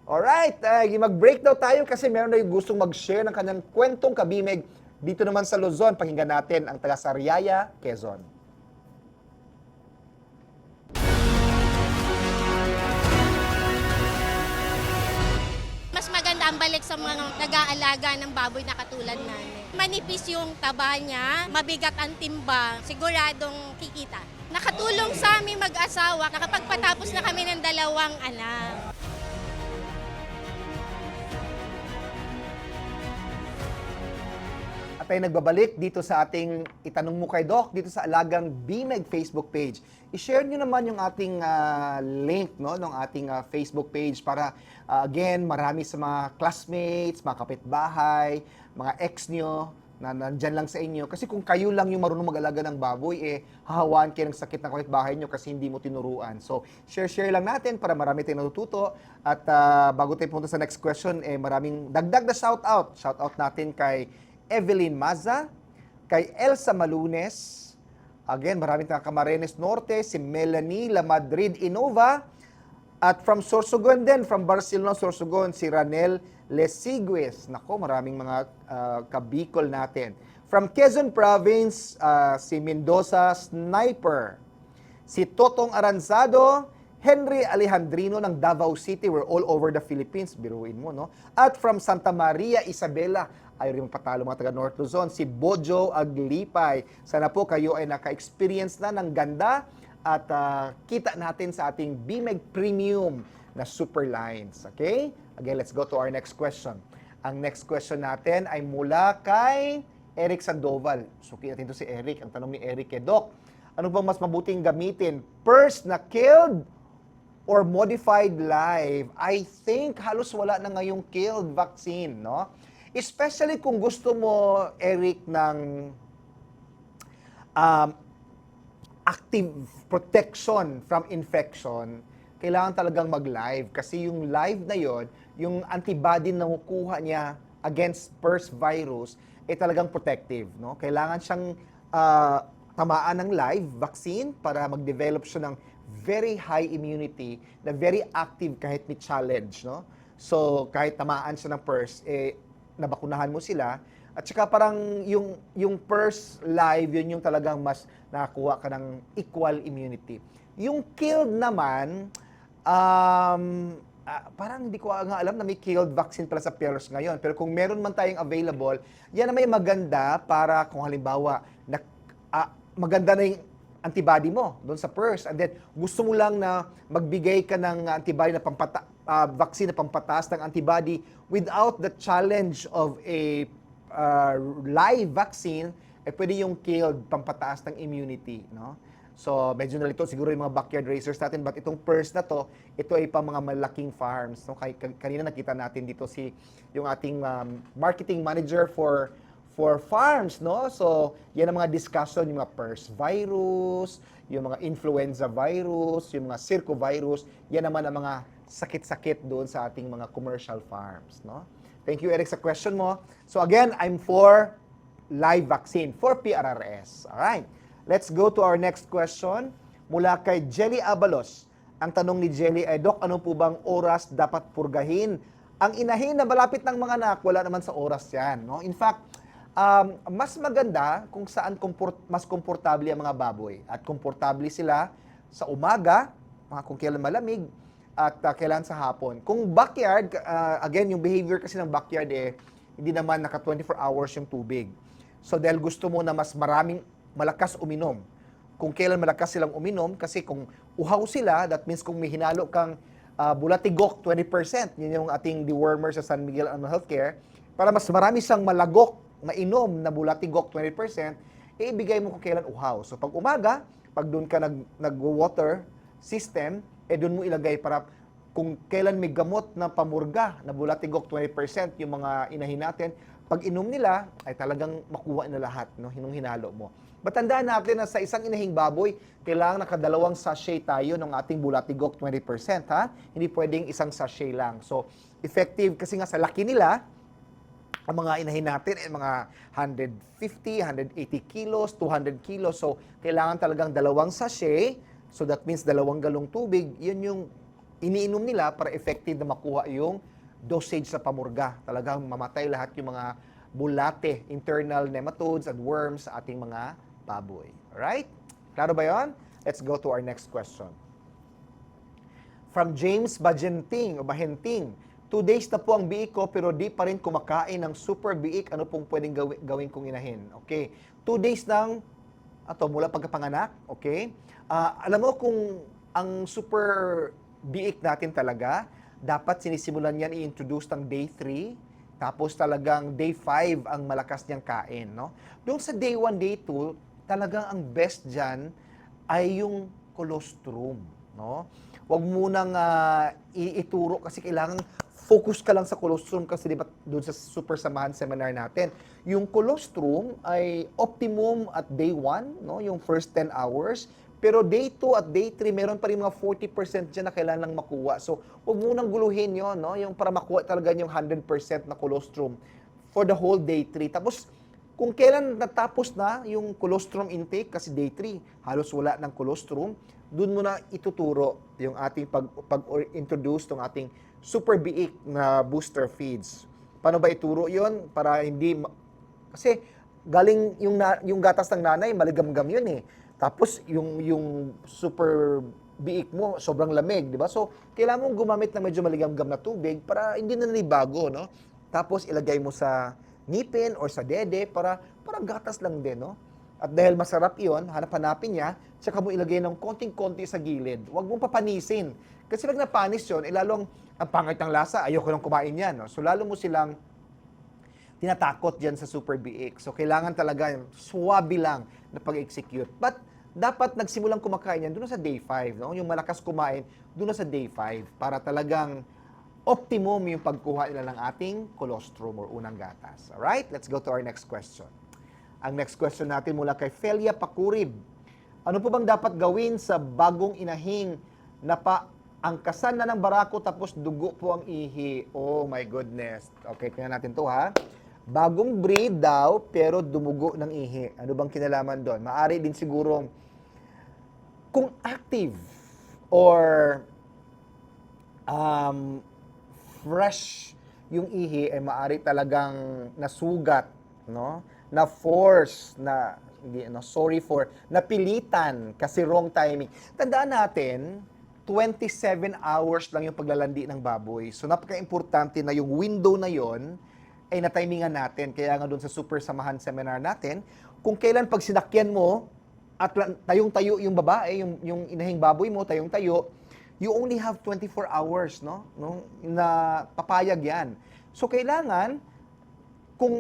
Alright. Mag-break daw tayo kasi meron na yung gustong mag-share ng kanyang kwentong kabimig dito naman sa Luzon. Pakinggan natin ang taga Sariaya, Quezon. Mas maganda ang balik sa mga nag-aalaga ng baboy na katulad namin. Manipis yung taba niya, mabigat ang timba, siguradong kikita. Nakatulong sa aming mag-asawa, nakapagpatapos na kami ng 2 anak. At tayo nagbabalik dito sa ating Itanong Mo Kay Doc, dito sa Alagang BMEG Facebook page. I-share nyo naman yung ating link no, ng ating Facebook page para again, marami sa mga classmates, mga kapitbahay, mga ex nyo na nandyan lang sa inyo. Kasi kung kayo lang yung marunong mag-alaga ng baboy, hahawaan kayo ng sakit ng kapitbahay nyo kasi hindi mo tinuruan. So, share lang natin para marami tayong natututo. At bago tayo pumunta sa next question, maraming dagdag na shoutout. Shoutout natin kay Evelyn Maza, kay Elsa Malunes, again, maraming taga Camarines Norte, si Melanie La Madrid Innova, at from Sorsogon din, from Barcelona, Sorsogon, si Ranel Lesigues. Nako, maraming mga kabikol natin. From Quezon Province, si Mendoza Sniper, si Totong Aranzado, Henry Alejandrino ng Davao City. We're all over the Philippines, biruin mo, no? At from Santa Maria, Isabela, ayaw rin magpatalo mga taga North Luzon, si Bojo Aglipay. Sana po kayo ay naka-experience na ng ganda at kita natin sa ating BMEG Premium na Super Lines. Okay? Again, let's go to our next question. Ang next question natin ay mula kay Eric Sandoval. Suki natin to si Eric. Ang tanong ni Eric kay Doc, ano bang mas mabuting gamitin? First na killed or modified live? I think halos wala na ngayong killed vaccine, no? Especially kung gusto mo, Eric, ng active protection from infection, kailangan talagang mag-live. Kasi yung live na yon, yung antibody na nakukuha niya against PRRS virus, talagang protective. No? Kailangan siyang tamaan ng live vaccine para mag-develop siya ng very high immunity na very active kahit may challenge. No? So, kahit tamaan siya ng PRRS, nabakunahan mo sila. At saka parang yung PRRS live, yun yung talagang mas nakakuha ka ng equal immunity. Yung killed naman, parang hindi ko nga alam na may killed vaccine pala sa PRRS ngayon. Pero kung meron man tayong available, yan na may maganda para kung halimbawa, maganda na yung antibody mo doon sa PRRS. And then, gusto mo lang na magbigay ka ng antibody na vaccine na pampataas ng antibody without the challenge of a live vaccine, pwede yung killed pampataas ng immunity, no? So, medyo nalito siguro yung mga backyard racers natin, but itong PRRS na to, ito ay pang mga malaking farms, no? Kanina nakita natin dito yung ating marketing manager for for farms, no? So, yan ang mga discussion, yung mga PRRS virus, yung mga influenza virus, yung mga circovirus, yan naman ang mga sakit-sakit doon sa ating mga commercial farms, no? Thank you, Eric, sa question mo. So again, I'm for live vaccine, for PRRS. Alright, let's go to our next question. Mula kay Jelly Abalos. Ang tanong ni Jelly ay, Dok, ano po bang oras dapat purgahin? Ang inahin na malapit ng mga anak, wala naman sa oras yan, no? In fact, mas maganda kung saan mas komportable ang mga baboy. At komportable sila sa umaga, kung kailan malamig, at kailan sa hapon. Kung backyard, again, yung behavior kasi ng backyard hindi naman naka 24 hours yung tubig. So dahil gusto mo na mas maraming malakas uminom, kung kailan malakas silang uminom, kasi kung uhaw sila, that means kung may hinalo kang bulatigok 20%, yun yung ating dewormer sa San Miguel Animal Healthcare, para mas marami siyang malagok, mainom na bulatigok 20%, ibigay mo kung kailan uhaw. So pag umaga, pag doon ka nag-water system, doon mo ilagay para kung kailan may gamot na pamurga na bulatigok 20% yung mga inahin natin, pag inom nila, ay talagang makuha na lahat, no, hinalo mo. Batandaan natin na sa isang inahing baboy, kailangan nakadalawang sachet tayo ng ating bulatigok 20%, ha? Hindi pwedeng isang sachet lang. So, effective kasi nga sa laki nila, ang mga inahin natin ay mga 150, 180 kilos, 200 kilos. So, kailangan talagang dalawang sachet. So, that means dalawang galong tubig. Yun yung iniinom nila para effective na makuha yung dosage sa pamurga. Talagang mamatay lahat yung mga bulate, internal nematodes and worms sa ating mga baboy. Alright? Klaro ba yun? Let's go to our next question. From James Bajenting o Bahenting. 2 days na po ang biik ko pero di pa rin kumakain ng super biik. Ano pong pwedeng gawin kong inahin? Okay. 2 days lang, mula pagkapanganak. Okay. Alam mo kung ang super biik natin talaga, dapat sinisimulan yan i-introduce ng day 3, tapos talagang day 5 ang malakas niyang kain. No? Doon sa day 1, day 2, talagang ang best dyan ay yung colostrum. No? Huwag munang ituro kasi kailangan focus ka lang sa colostrum kasi diba doon sa super samahan seminar natin. Yung colostrum ay optimum at day 1, no? Yung first 10 hours. Pero day 2 at day 3, meron pa rin mga 40% dyan na kailangan lang makuha. So, huwag munang guluhin yun, no? Yung para makuha talaga yung 100% na colostrum for the whole day 3. Tapos, kung kailan natapos na yung colostrum intake, kasi day 3, halos wala ng colostrum, dun mo na ituturo yung ating pag-introduce ng ating super biik na booster feeds. Paano ba ituro yon para hindi... Kasi galing yung gatas ng nanay, maligamgam yun eh. Tapos yung super biik mo, sobrang lamig, di ba? So, kailangan mong gumamit ng medyo maligamgam na tubig para hindi na nanibago, no? Tapos ilagay mo sa ngipin or sa dede para gatas lang din, no? At dahil masarap iyon, hanap-hanapin niya, tsaka mo ilagay ng konting-konti sa gilid. Huwag mong papanisin. Kasi pag napanis yun, lalong ang pangit ng lasa, ayoko nang kumain yan. No? So lalo mo silang tinatakot dyan sa super biik. So kailangan talaga suwabe lang na pag-execute. But dapat nagsimulang kumakain yan doon na sa day 5. No? Yung malakas kumain, doon na sa day 5 para talagang optimum yung pagkuha nila ng ating colostrum or unang gatas. Alright? Let's go to our next question. Ang next question natin mula kay Felia Pakurib. Ano po bang dapat gawin sa bagong inahing na angkasan na ng barako tapos dugo po ang ihi? Oh my goodness. Okay, tingnan natin to ha. Bagong breed daw pero dumugo ng ihi. Ano bang kinalaman doon? Maari din siguro kung active or fresh yung ihi ay maari talagang nasugat, no? Na force, napilitan kasi wrong timing. Tandaan natin, 27 hours lang yung paglalandi ng baboy. So napaka-importante na yung window na yon ay natimingan natin. Kaya nga doon sa super samahan seminar natin, kung kailan pag sinakyan mo at tayong-tayo yung babae, yung inahing baboy mo, tayong-tayo, you only have 24 hours, no? Na papayag yan. So kailangan, kung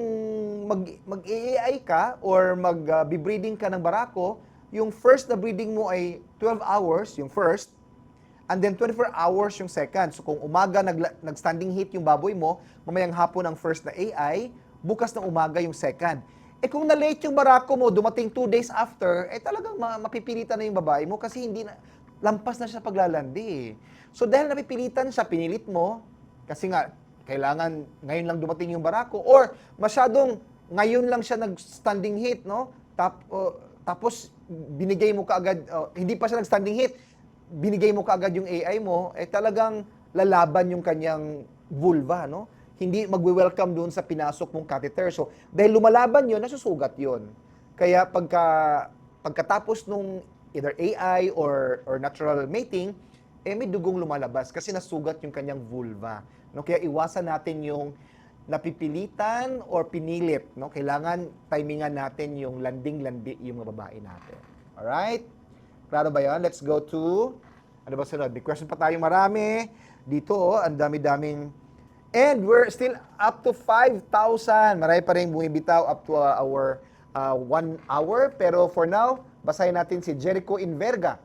mag-AI ka or mag-breeding ka ng barako, yung first na breeding mo ay 12 hours, yung first, and then 24 hours yung second. So kung umaga nag-standing heat yung baboy mo, mamayang hapon ang first na AI, bukas ng umaga yung second. Kung na-late yung barako mo, dumating 2 days after, talagang mapipilitan na yung babae mo kasi hindi na, lampas na siya paglalandi eh. So dahil napipilitan siya, pinilit mo, kasi nga, kailangan ngayon lang dumating yung barako, or masyadong ngayon lang siya nag-standing hit, no? Tapos, binigay mo kaagad, hindi pa siya nag-standing hit, binigay mo kaagad yung AI mo, talagang lalaban yung kanyang vulva, no? Hindi magwe-welcome doon sa pinasok mong catheter. So, dahil lumalaban yun, nasusugat yun. Kaya pagkatapos nung either AI or natural mating, may dugong lumalabas kasi nasugat yung kanyang vulva. No? Kaya iwasan natin yung napipilitan or pinilit. No? Kailangan timingan natin yung landing-landi yung mga babae natin. Alright? Klaro ba yan? Let's go to, ano ba sunod? May question pa tayong marami. Dito, ang dami-daming. And we're still up to 5,000. Marami pa rin bumibitaw up to our 1 hour. Pero for now, basahin natin si Jericho Inverga.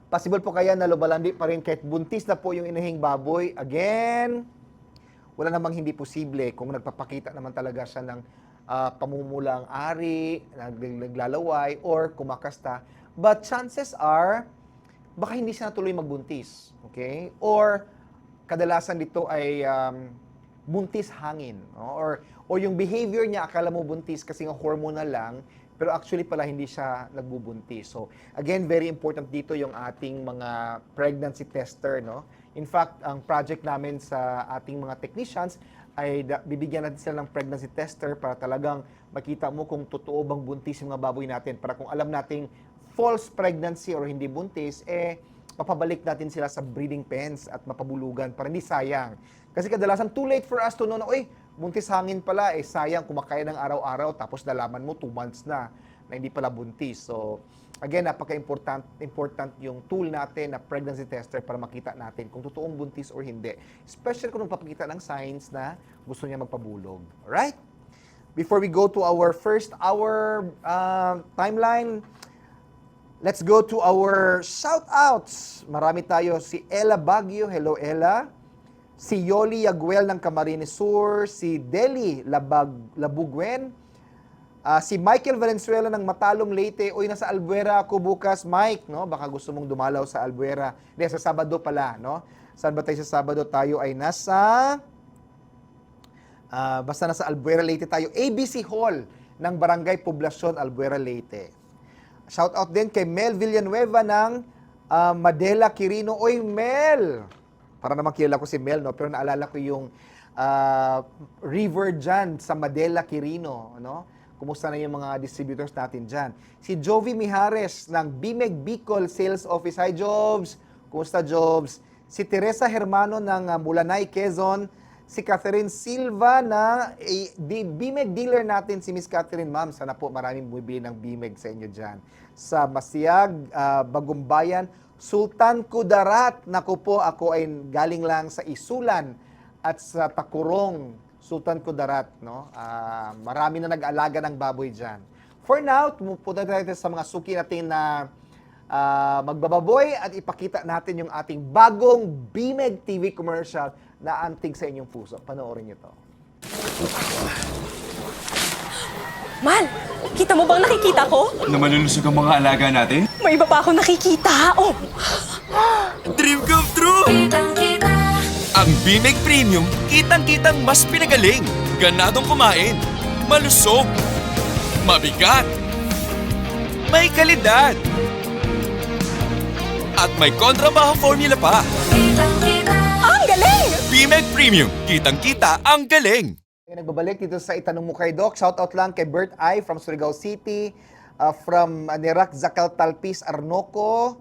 Possible po kaya na lubalandi pa rin kahit buntis na po yung inahing baboy? Again, wala namang hindi posible kung nagpapakita naman talaga siya ng pamumulang ari, naglalaway, or kumakasta. But chances are, baka hindi siya natuloy magbuntis. Okay? Or kadalasan dito ay buntis hangin. No? Or yung behavior niya, akala mo buntis kasi nga hormonal lang, pero actually pala hindi siya nagbubuntis. So, again, very important dito yung ating mga pregnancy tester. No? In fact, ang project namin sa ating mga technicians ay bibigyan natin sila ng pregnancy tester para talagang makita mo kung totoo bang buntis yung mga baboy natin. Para kung alam nating false pregnancy or hindi buntis, mapabalik natin sila sa breeding pens at mapabulugan para hindi sayang. Kasi kadalasan too late for us to know na, buntis hangin pala, sayang kumakain ng araw-araw tapos nalaman mo 2 months na hindi pala buntis. So, again, napaka-important yung tool natin na pregnancy tester para makita natin kung totoong buntis or hindi. Especially kung magpapakita ng signs na gusto niya magpabulog. Alright? Before we go to our first hour timeline, let's go to our shout-outs. Marami tayo. Si Ella Baguio. Hello, Ella. Si Yoli Yaguel ng Camarines Sur. Si Deli Labuguen. Si Michael Valenzuela ng Matalom, Leyte. Uy, nasa Albuera ako bukas, Mike. No? Baka gusto mong dumalaw sa Albuera. Hindi, sa Sabado pala. No? Saan ba tayo sa Sabado? Tayo ay nasa... basta nasa Albuera, Leyte tayo. ABC Hall ng Barangay Poblacion, Albuera, Leyte. Shout out din kay Mel Villanueva ng Madela, Quirino. Oy, Mel! Para naman kilala ko si Mel, no? Pero naalala ko yung river dyan sa Madela, Quirino. No? Kumusta na yung mga distributors natin dyan? Si Jovi Mijares ng Bimeg Bicol Sales Office. Hi, Jobs! Kumusta, Jobs? Si Teresa Hermano ng Mulanay, Quezon. Si Catherine Silva na Bimeg dealer natin, si Miss Catherine. Ma'am, sana po maraming bumibili ng Bimeg sa inyo dyan. Sa Masiag, Bagumbayan, Sultan Kudarat. Naku po, ako ay galing lang sa Isulan at sa Takurong, Sultan Kudarat. No? Marami na nag-alaga ng baboy dyan. For now, pupunta natin sa mga suki natin na magbababoy at ipakita natin yung ating bagong Bimeg TV commercial na antig sa inyong puso. Panoorin niyo to. Mal, kita mo bang nakikita ko? Na malulusog ang mga alaga natin? May iba pa ako nakikita. Oh, Dream come true! kitang-kita. Ang Bimeg Premium, kitang-kitang mas pinagaling. Ganadong kumain. Malusog. Mabigat. May kalidad. At may kontrabaho formula pa. Kitang-kita. Ang galing! Bimeg Premium, kitang-kita ang galing. Nagbabalik dito sa Itanong Mo Kay Doc. Shoutout lang kay Bert I from Surigao City, from Nirak Zacal Talpis Arnoco,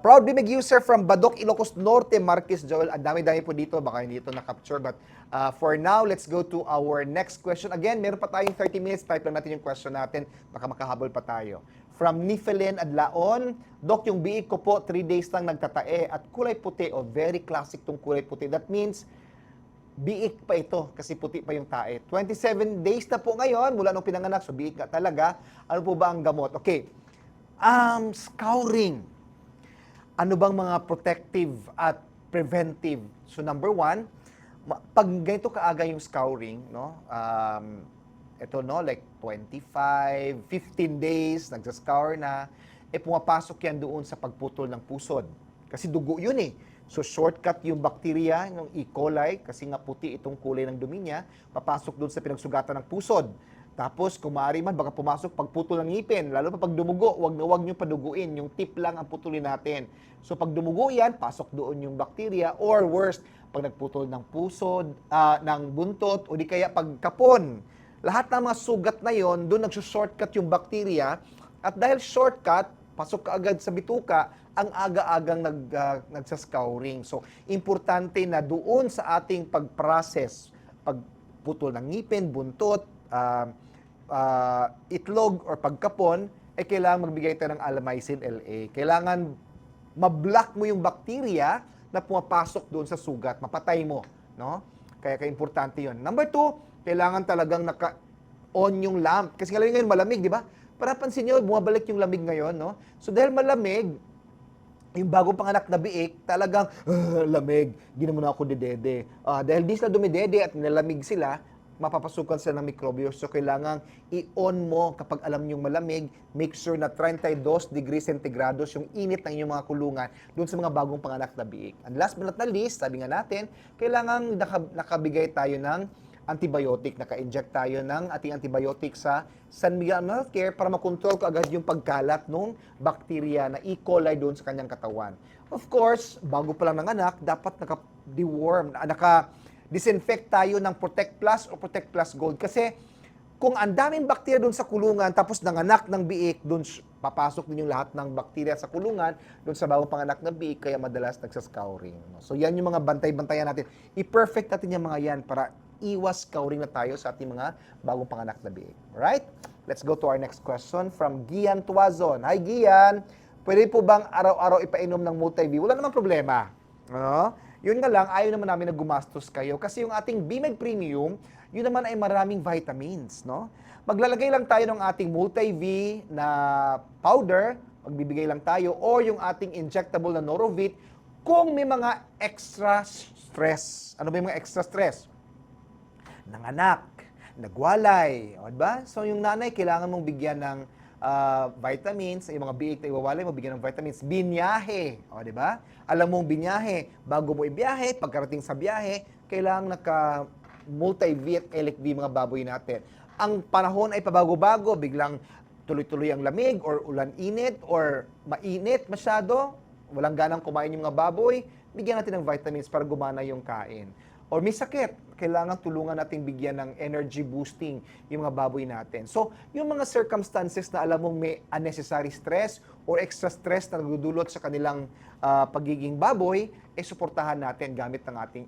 proud Bimeg user from Badok, Ilocos Norte, Marquez Joel. Ang dami-dami po dito, baka hindi ito na-capture. But for now, let's go to our next question. Again, meron pa tayong 30 minutes. Type lang natin yung question natin. Baka makahabol pa tayo. From Nifelin Adlaon, Doc, yung biik ko po, 3 days lang nagtatae at kulay puti. Very classic tong kulay puti. That means, biik pa ito kasi puti pa yung tae. 27 days na po ngayon mula nung pinanganak. So, biik na talaga. Ano po ba ang gamot? Okay. Scouring. Ano bang mga protective at preventive? So, number 1, Pag ganito kaaga yung scouring, no? Ito, no, like 25, 15 days, nagsascour na, pumapasok yan doon sa pagputol ng pusod. Kasi dugo yun eh. So, shortcut yung bacteria, yung E. coli, kasi nga puti itong kulay ng dumi niya, papasok doon sa pinagsugatan ng pusod. Tapos, kung maaari man, baka pumasok pagputol ng ngipin. Lalo pa pag dumugo, wag nyo paduguin. Yung tip lang ang putulin natin. So, pag dumugo yan, pasok doon yung bacteria. Or worst, pag nagputol ng pusod, ng buntot, o di kaya pagkapon. Lahat ng mga sugat na yon, doon nagsushortcut yung bacteria. At dahil shortcut, pasok ka agad sa bituka, ang aga-agang nagsascouring. So, importante na doon sa ating pag-process, pagputol ng ngipin, buntot, itlog or pagkapon, kailangan magbigay tayo ng Alamycin LA. Kailangan ma-block mo yung bacteria na pumapasok doon sa sugat, mapatay mo, no? Kaya importante 'yon. Number 2, kailangan talagang naka-on yung lamp. Kasi ngayon malamig, di ba? Para pansin niyo, bumabalik yung lamig ngayon, no? So dahil malamig, yung bagong panganak na biik, talagang lamig, di na muna ako dedede. Dahil di sila dumidede at nilalamig sila, mapapasukan sila ng mikrobyo. So, kailangan i-on mo kapag alam niyong malamig. Make sure na 32 degrees centigrados yung init ng inyong mga kulungan doon sa mga bagong panganak na biik. And last but not the least, sabi nga natin, kailangan nakabigay tayo ng antibiotic, naka-inject tayo ng ating antibiotic sa San Miguel Healthcare para makontrol ko agad yung pagkalat ng bakterya na E. coli doon sa kanyang katawan. Of course, bago pa lang nanganak, dapat naka-deworm, disinfect tayo ng Protect Plus o Protect Plus Gold. Kasi kung ang daming bakterya doon sa kulungan, tapos nanganak ng biik, doon papasok din yung lahat ng bakterya sa kulungan, doon sa bagong panganak ng biik, kaya madalas nagsascouring. So yan yung mga bantay-bantayan natin. I-perfect natin yung mga yan para iwas scouring na tayo sa ating mga bagong panganak na biik. Alright? Let's go to our next question from Gian Tuazon. Hi Gian! Pwede po bang araw-araw ipainom ng multi-V? Wala namang problema. Ano? Yun nga lang, ayaw naman namin na gumastos kayo kasi yung ating BMEG Premium, yun naman ay maraming vitamins, no? Maglalagay lang tayo ng ating multi-V na powder, magbibigay lang tayo, o yung ating injectable na Norovit kung may mga extra stress. Ano ba yung mga extra stress? Nanganak, nagwalay, o diba? So yung nanay, kailangan mong bigyan ng vitamins, yung mga biik na iwawalay mo, bigyan ng vitamins. Binyahe, o di ba? Alam mong binyahe, bago mo ibiyahe, pagkarating sa biyahe, kailangan multi-V at ELIC-V mga baboy natin. Ang panahon ay pabago-bago, biglang tuloy-tuloy ang lamig, or ulan-init, or mainit masyado, walang ganang kumain yung mga baboy, bigyan natin ng vitamins para gumana yung kain. Or may sakit, kailangan tulungan natin bigyan ng energy boosting yung mga baboy natin. So, yung mga circumstances na alam mong may unnecessary stress or extra stress na nagdudulot sa kanilang pagiging baboy, suportahan natin gamit ng ating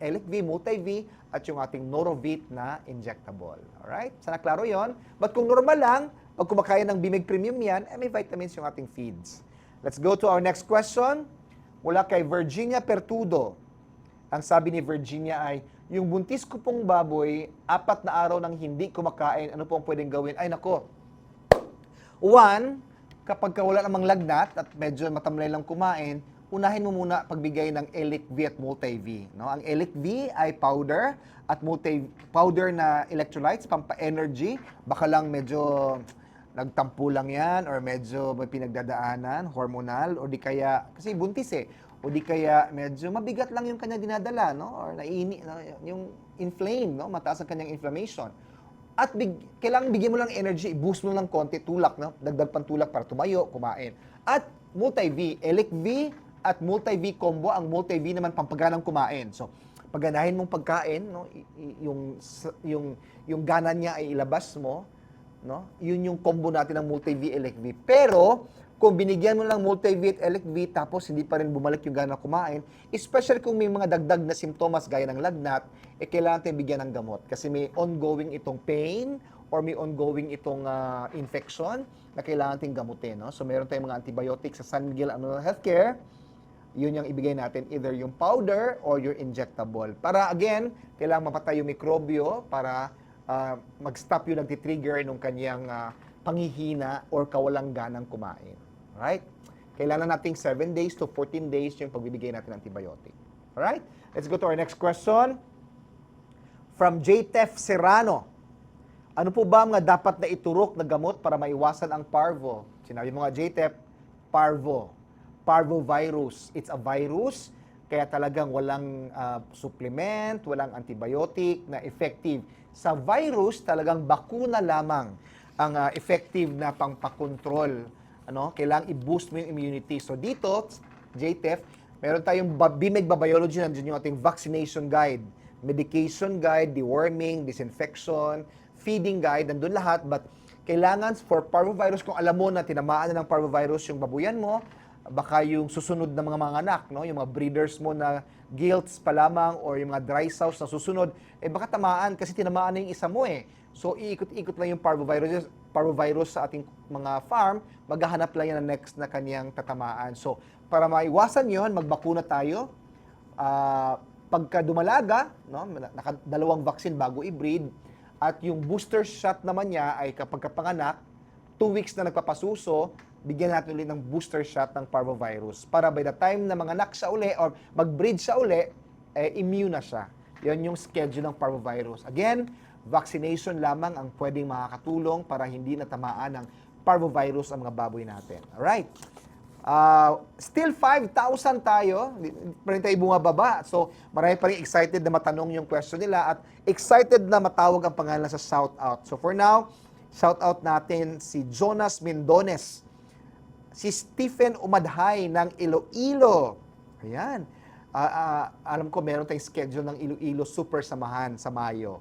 ELIC-V, multi-V, at yung ating Norovit na injectable. Alright? Sana klaro yon. But kung normal lang, pag kumakain ng BMEG Premium yan, may vitamins yung ating feeds. Let's go to our next question. Mula kay Virginia Pertudo. Ang sabi ni Virginia ay, yung buntis ko pong baboy, 4 na araw nang hindi kumakain, ano pong pwedeng gawin? Ay nako. 1, kapag wala namang lagnat at medyo matamlay lang kumain, unahin mo muna pagbigay ng ELIC-V at multi-V. No? Ang ELIC-V ay powder at powder na electrolytes, pampa-energy. Baka lang medyo nagtampo lang yan or medyo may pinagdadaanan, hormonal, o di kaya, kasi buntis o di kaya medyo mabigat lang yung kanya dinadala, no? Or yung inflame, no? Mataas ang kanyang inflammation. At kailangan bigyan mo lang energy, boost mo lang konti, tulak, no? Dagdag pang tulak para tumayo, kumain. At multi-V, ELIC-V at multi-V combo, ang multi-V naman pampaganang kumain. So, pagganahin mong pagkain, no? Yung gana niya ay ilabas mo, no? Yun yung combo natin ng multi-V, ELIC-V. Pero, kung binigyan mo lang multi-V at ELIC-V tapos hindi pa rin bumalik yung gana kumain, especially kung may mga dagdag na simptomas gaya ng lagnat, kailangan tayong bigyan ng gamot. Kasi may ongoing itong pain or may ongoing itong infection na kailangan tayong gamutin. No? So meron tayong mga antibiotics sa San Miguel Healthcare. Yun yung ibigay natin, either yung powder or your injectable. Para again, kailangan mapatay yung mikrobyo para mag-stop yung nagtitrigger nung kanyang panghihina or kawalang ganang kumain. Alright? Kailangan nating 7 days to 14 days yung pagbibigay natin ng antibiotic. Alright? Let's go to our next question. From JTEF Serrano. Ano po ba mga dapat na iturok na gamot para maiwasan ang parvo? Sinabi mo nga JTEF, parvo. Parvovirus. It's a virus, kaya talagang walang supplement, walang antibiotic na effective. Sa virus, talagang bakuna lamang ang effective na pangpakontrol. Kailangang i-boost mo yung immunity. So dito, JTEF, meron tayong BMEG Biology, nandiyan yung ating vaccination guide, medication guide, deworming, disinfection, feeding guide, nandun lahat. But kailangan for parvovirus, kung alam mo na tinamaan na ng parvovirus yung babuyan mo, baka yung susunod na mga anak, yung mga breeders mo na gilts pa lamang or yung mga dry sows na susunod, baka tamaan kasi tinamaan na yung isa mo So, iikot-ikot lang yung parvovirus sa ating mga farm, maghahanap lang yan na next na kanyang tatamaan. So, para maiwasan yon, magbakuna tayo. Pagka dumalaga, nakadalawang vaccine bago i-breed, at yung booster shot naman niya ay kapag kapanganak, 2 weeks na nagpapasuso, bigyan natin ulit ng booster shot ng parvovirus para by the time na manganak siya uli or mag-breed siya uli, immune na siya. Yan yung schedule ng parvovirus. Again, vaccination lamang ang pwedeng makakatulong para hindi natamaan ng parvovirus ang mga baboy natin. Alright. Still 5,000 tayo. Pa rin tayo bumababa. So, marami pa rin excited na matanong yung question nila at excited na matawag ang pangalan sa shoutout. So, for now, shoutout natin si Jonas Mendones, si Stephen Umadhay ng Iloilo. Ayan. Alam ko meron tayong schedule ng Iloilo Super Samahan sa Mayo.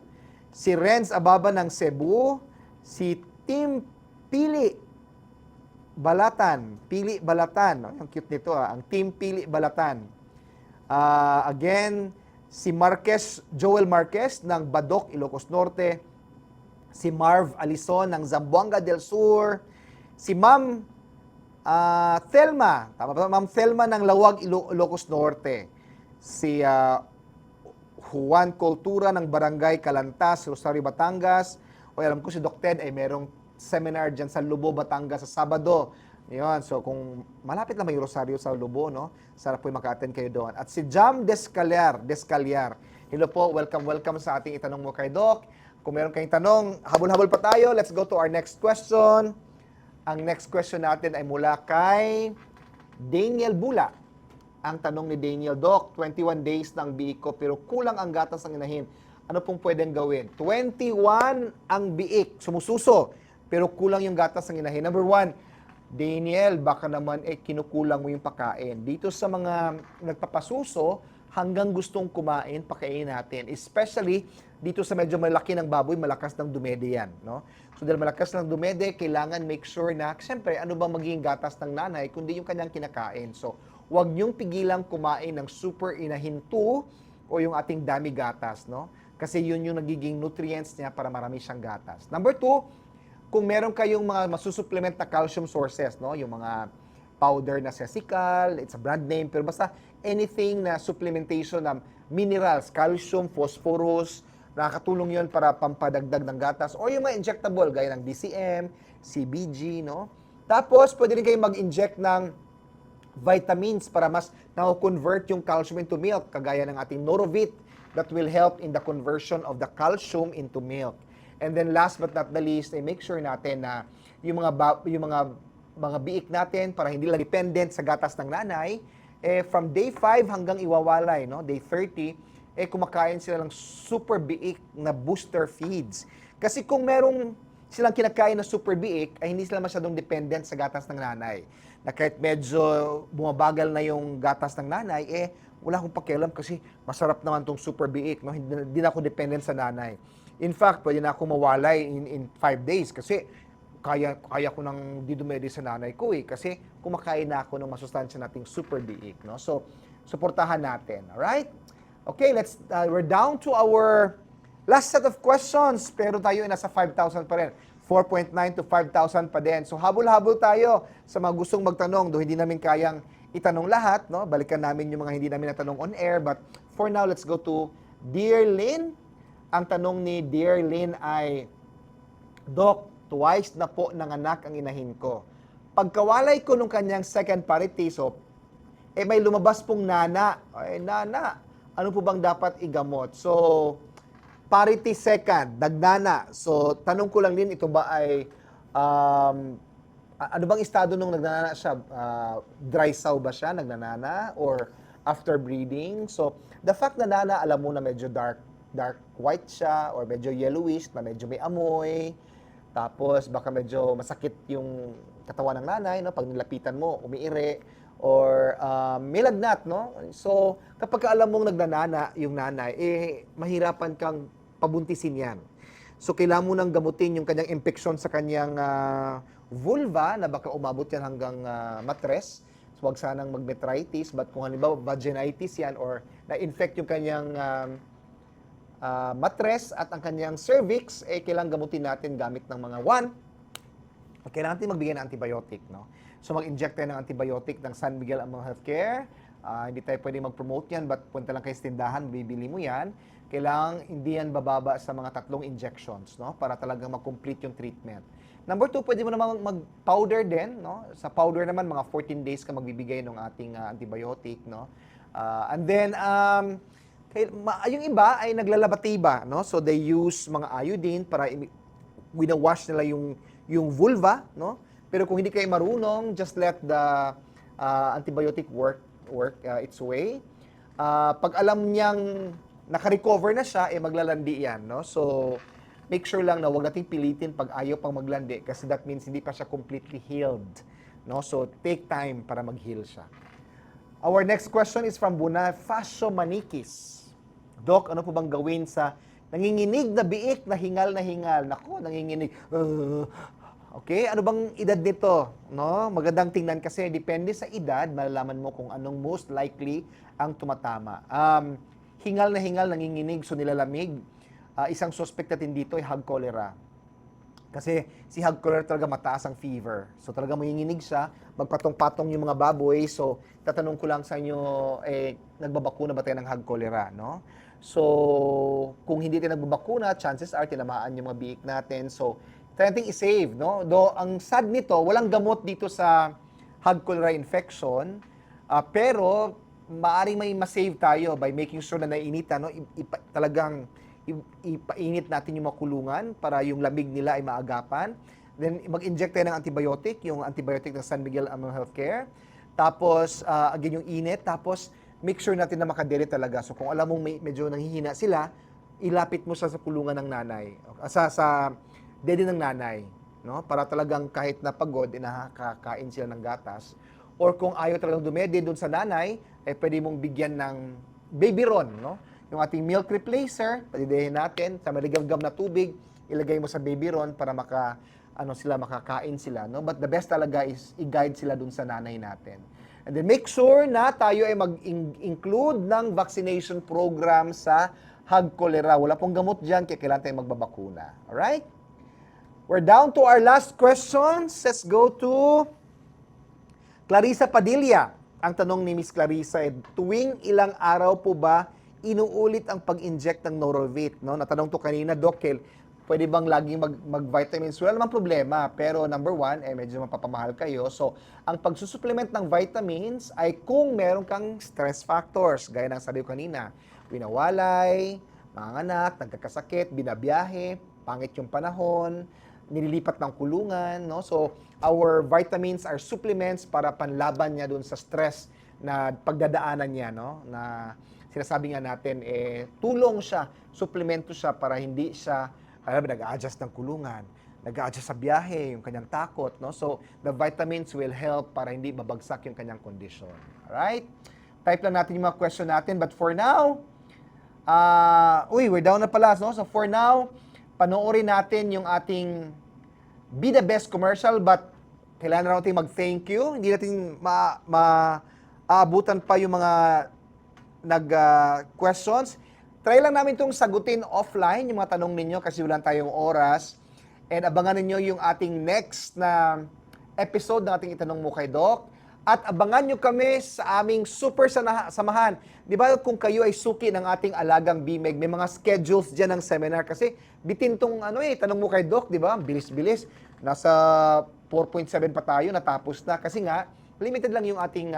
Si Renz Ababa ng Cebu, si Tim Pili Balatan. Ang cute nito ang Team Pili Balatan. Again, si Joel Marquez ng Badok, Ilocos Norte. Si Marv Alison ng Zamboanga del Sur. Si Ma'am Thelma. Tama ba? Ma'am Thelma ng Lawag, Ilocos Norte. Si Juan Cultura ng Barangay Calantas, Rosario, Batangas. O alam ko si Doc Ted ay merong seminar dyan sa Lubo, Batangas sa Sabado. Yun. So kung malapit lang may Rosario sa Lubo, sarap po maka-attend kayo doon. At si Jam Descaliar. Hello po, welcome sa ating itanong mo kay Doc. Kung meron kayong tanong, habol-habol pa tayo. Let's go to our next question. Ang next question natin ay mula kay Daniel Bula. Ang tanong ni Daniel, Doc, 21 days ng biik ko pero kulang ang gatas ng inahin. Ano pong pwedeng gawin? 21 ang biik, sumususo, pero kulang yung gatas ng inahin. Number 1, Daniel, baka naman kinukulang mo yung pagkain. Dito sa mga nagpapasuso, hanggang gustong kumain, pakainin natin. Especially dito sa medyo malaki ng baboy, malakas ng dumede yan. So dahil malakas ng dumede, kailangan make sure na, siyempre, ano bang magiging gatas ng nanay, kundi yung kanyang kinakain. So, huwag niyong pigilang kumain ng super inahin 2 o yung ating dami gatas, Kasi yun yung nagiging nutrients niya para marami siyang gatas. Number 2, kung meron kayong mga masusupplement na calcium sources, yung mga powder na sesical, it's a brand name, pero basta anything na supplementation ng minerals, calcium, phosphorus, nakakatulong yun para pampadagdag ng gatas, o yung mga injectable, gaya ng DCM, CBG, Tapos, pwede rin kayong mag-inject ng vitamins para mas na-convert yung calcium into milk, kagaya ng ating Norovit that will help in the conversion of the calcium into milk. And then last but not the least, ay make sure natin na yung mga biik natin para hindi lang dependent sa gatas ng nanay, from day 5 hanggang iwawalay, day 30, kumakain sila ng super biik na booster feeds. Kasi kung merong silang kinakain na super biik, ay hindi sila masyadong dependent sa gatas ng nanay. Na kahit medyo bumabagal na yung gatas ng nanay, wala akong pakialam kasi masarap naman tong super biik. Hindi na ako dependent sa nanay. In fact, pwede na ako mawalay in 5 days kasi kaya ko nang didumedi sa nanay ko kasi kumakain na ako ng masustansya nating super biik. So, suportahan natin. Alright? Okay, we're down to our last set of questions, pero tayo ay nasa 5,000 pa rin. 4.9 to 5,000 pa din. So habol-habol tayo sa mga gustong magtanong, hindi namin kayang itanong lahat, Balikan namin yung mga hindi namin natanong on air, but for now, let's go to Dear Lynn. Ang tanong ni Dear Lynn ay, Doc, twice na po nanganak ang inahin ko. Pagkawalay ko nung kanyang second paritiso, may lumabas pong nana. Nana, ano po bang dapat igamot? So, Parity second, nagnana. So, tanong ko lang din, ito ba ay, ano bang estado nung nagnanana siya? Dry sow ba siya, nagnanana? Or after breeding? So, the fact na nana, alam mo na medyo dark white siya, or medyo yellowish, na medyo may amoy. Tapos, baka medyo masakit yung katawan ng nanay, no? Pag nilapitan mo, umiire. Or may lagnat, no? So, kapag alam mong nagnanana yung nanay, mahirapan kang pabuntisin yan. So, kailangan mo nang gamutin yung kanyang infection sa kanyang vulva, na baka umabot yan hanggang matres. So, huwag sanang mag-metritis, but kung halimbawa vaginitis yan, or na-infect yung kanyang matres at ang kanyang cervix, kailangan gamutin natin gamit ng mga kailangan natin magbigay ng antibiotic, no? So, mag-inject tayo ng antibiotic ng San Miguel Among Healthcare. Hindi tayo pwede mag-promote yan, but punta lang kayo sa tindahan, bibili mo yan. Kailangan hindi yan bababa sa mga 3 injections, no? Para talagang mag-complete yung treatment. Number 2, pwede mo naman mag-powder din, no? Sa powder naman, mga 14 days ka magbibigay ng ating antibiotic, no? And then, yung iba ay naglalabatiba, no? So, they use mga iodine para winawash nila yung vulva, no? Pero kung hindi kayo marunong, just let the antibiotic work its way. Pag alam niyang naka-recover na siya, maglalandi yan, no? So, make sure lang na huwag nating pilitin pag ayaw pang maglandi kasi that means hindi pa siya completely healed, no? So, take time para mag-heal siya. Our next question is from Bonifacio Manikis. Doc, ano po bang gawin sa nanginginig na biik na hingal? Naku, nanginginig. Okay, ano bang edad nito? No? Magandang tingnan kasi depende sa edad, malalaman mo kung anong most likely ang tumatama. Hingal, nanginginig, so nilalamig. Isang suspect natin dito ay hog cholera. Kasi si hog cholera talaga mataas ang fever. So talaga manginginig siya, magpatong-patong yung mga baboy. So tatanong ko lang sa inyo, nagbabakuna ba tayo ng hog cholera, no? So kung hindi tayo nagbabakuna, chances are tinamaan yung mga biik natin. So try natin i-save, no? Though, ang sad nito, walang gamot dito sa hog cholera infection, pero maaring may ma-save tayo by making sure na naiinitan, no? Talagang ipainit natin yung makulungan para yung lamig nila ay maagapan. Then, mag-inject tayo ng antibiotic, yung antibiotic ng San Miguel Among Healthcare. Tapos, again, yung init. Tapos, make sure natin na makadeli talaga. So, kung alam mong medyo nanghihina sila, ilapit mo siya sa kulungan ng nanay. Sa dede ng nanay, no? Para talagang kahit napagod, nakakain sila ng gatas. Or kung ayaw talagang dumede doon sa nanay, pwede mong bigyan ng Babyron, no? Yung ating milk replacer, padidehin natin sa maligam-gam na tubig, ilagay mo sa Babyron para makakain sila, no? But the best talaga is i-guide sila doon sa nanay natin. And then make sure na tayo ay mag-include ng vaccination program sa hog cholera. Wala pong gamot dyan, kaya kailangan tayong magbabakuna. Alright? We're down to our last questions. Let's go to Clarissa Padilla. Ang tanong ni Miss Clarissa, tuwing ilang araw po ba inuulit ang pag-inject ng Norovit? No? Natanong to kanina, Doc, pwede bang laging mag-vitamins? Wala namang problema, pero number 1, medyo mapapamahal kayo. So, ang pagsusupplement ng vitamins ay kung meron kang stress factors, gaya ng sabi ko kanina, winawalay, manganak, nagkakasakit, binabiyahe, pangit yung panahon, nililipat ng kulungan, no? So, our vitamins are supplements para panlaban niya dun sa stress na pagdadaanan niya, no? Na sinasabi nga natin, tulong siya, supplemento siya para hindi siya, nag-a-adjust ng kulungan, nag-a-adjust sa biyahe, yung kanyang takot, no? So, the vitamins will help para hindi babagsak yung kanyang condition. Alright? Type lang natin yung mga question natin, but for now, we're down na pala, no? So, for now, panoorin natin yung ating Be the Best commercial, but kailangan natin mag-thank you. Hindi natin maaabutan pa yung mga nag-questions. Try lang namin itong sagutin offline, yung mga tanong ninyo kasi wala tayong oras. And abangan ninyo yung ating next na episode ng ating Itanong Mo kay Doc. At abangan nyo kami sa aming super samahan. Di ba kung kayo ay suki ng ating alagang BMEG, may mga schedules dyan ng seminar. Kasi bitin tong Tanong Mo kay Doc, di ba? Bilis-bilis. Nasa 4.7 pa tayo, natapos na. Kasi nga, limited lang yung ating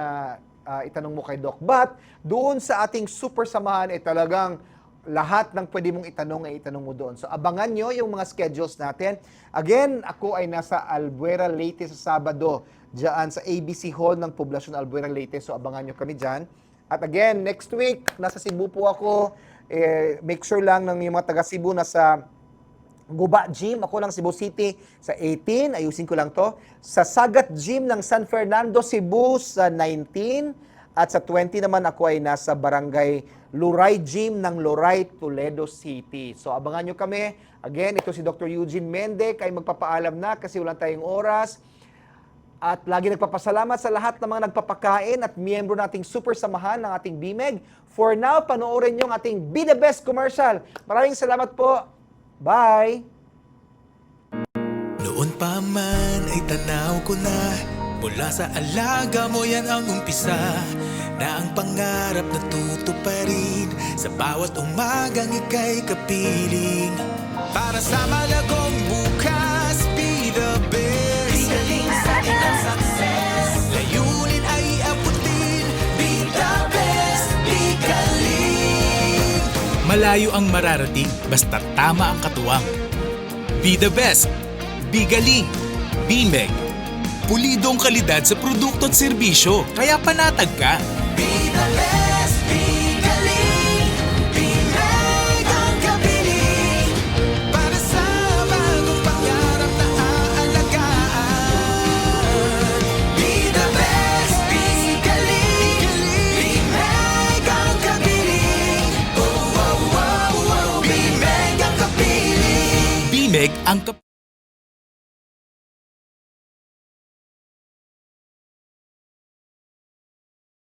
Itanong Mo kay Doc. But doon sa ating super samahan, talagang lahat ng pwede mong itanong ay itanong mo doon. So abangan nyo yung mga schedules natin. Again, ako ay nasa Albuera, Leyte sa Sabado, dyan sa ABC Hall ng Poblacion Albuera, Leyte. So abangan nyo kami dyan. At again, next week, nasa Cebu po ako. Make sure lang ng yung mga taga Cebu nasa Guba Gym. Ako lang Cebu City sa 18. Ayusin ko lang to. Sa Sagat Gym ng San Fernando, Cebu sa 19. At sa 20 naman ako ay nasa Barangay Luray Gym ng Luray, Toledo City. So abangan nyo kami. Again, ito si Dr. Eugene Mende. Kayo magpapaalam na kasi wala tayong oras. At lagi nagpapasalamat sa lahat ng mga nagpapakain at miyembro nating super samahan ng ating BMEG. For now, panoorin nyo ang ating Be The Best commercial. Maraming salamat po. Bye! Noon pa man ay tanaw ko na, mula sa alaga mo yan ang umpisa, na ang pangarap na tutuparin, sa bawat umagang ika'y kapiling. Para sa malagong bukas, be the best. Galing sa atin ang success. Layunin ay abutin, be the best, be galing. Malayo ang mararating, basta tama ang katuwang. Be the best, be galing, BMEG. Pulidong kalidad sa produkto at serbisyo, kaya panatag ka. Be the best, be galing, BMEG ang kabiling. Para sa bagong pangarap na aalagaan. Be the best, be galing, BMEG ang kabiling. Oh, oh, oh, oh, BMEG ang kabiling. BMEG ang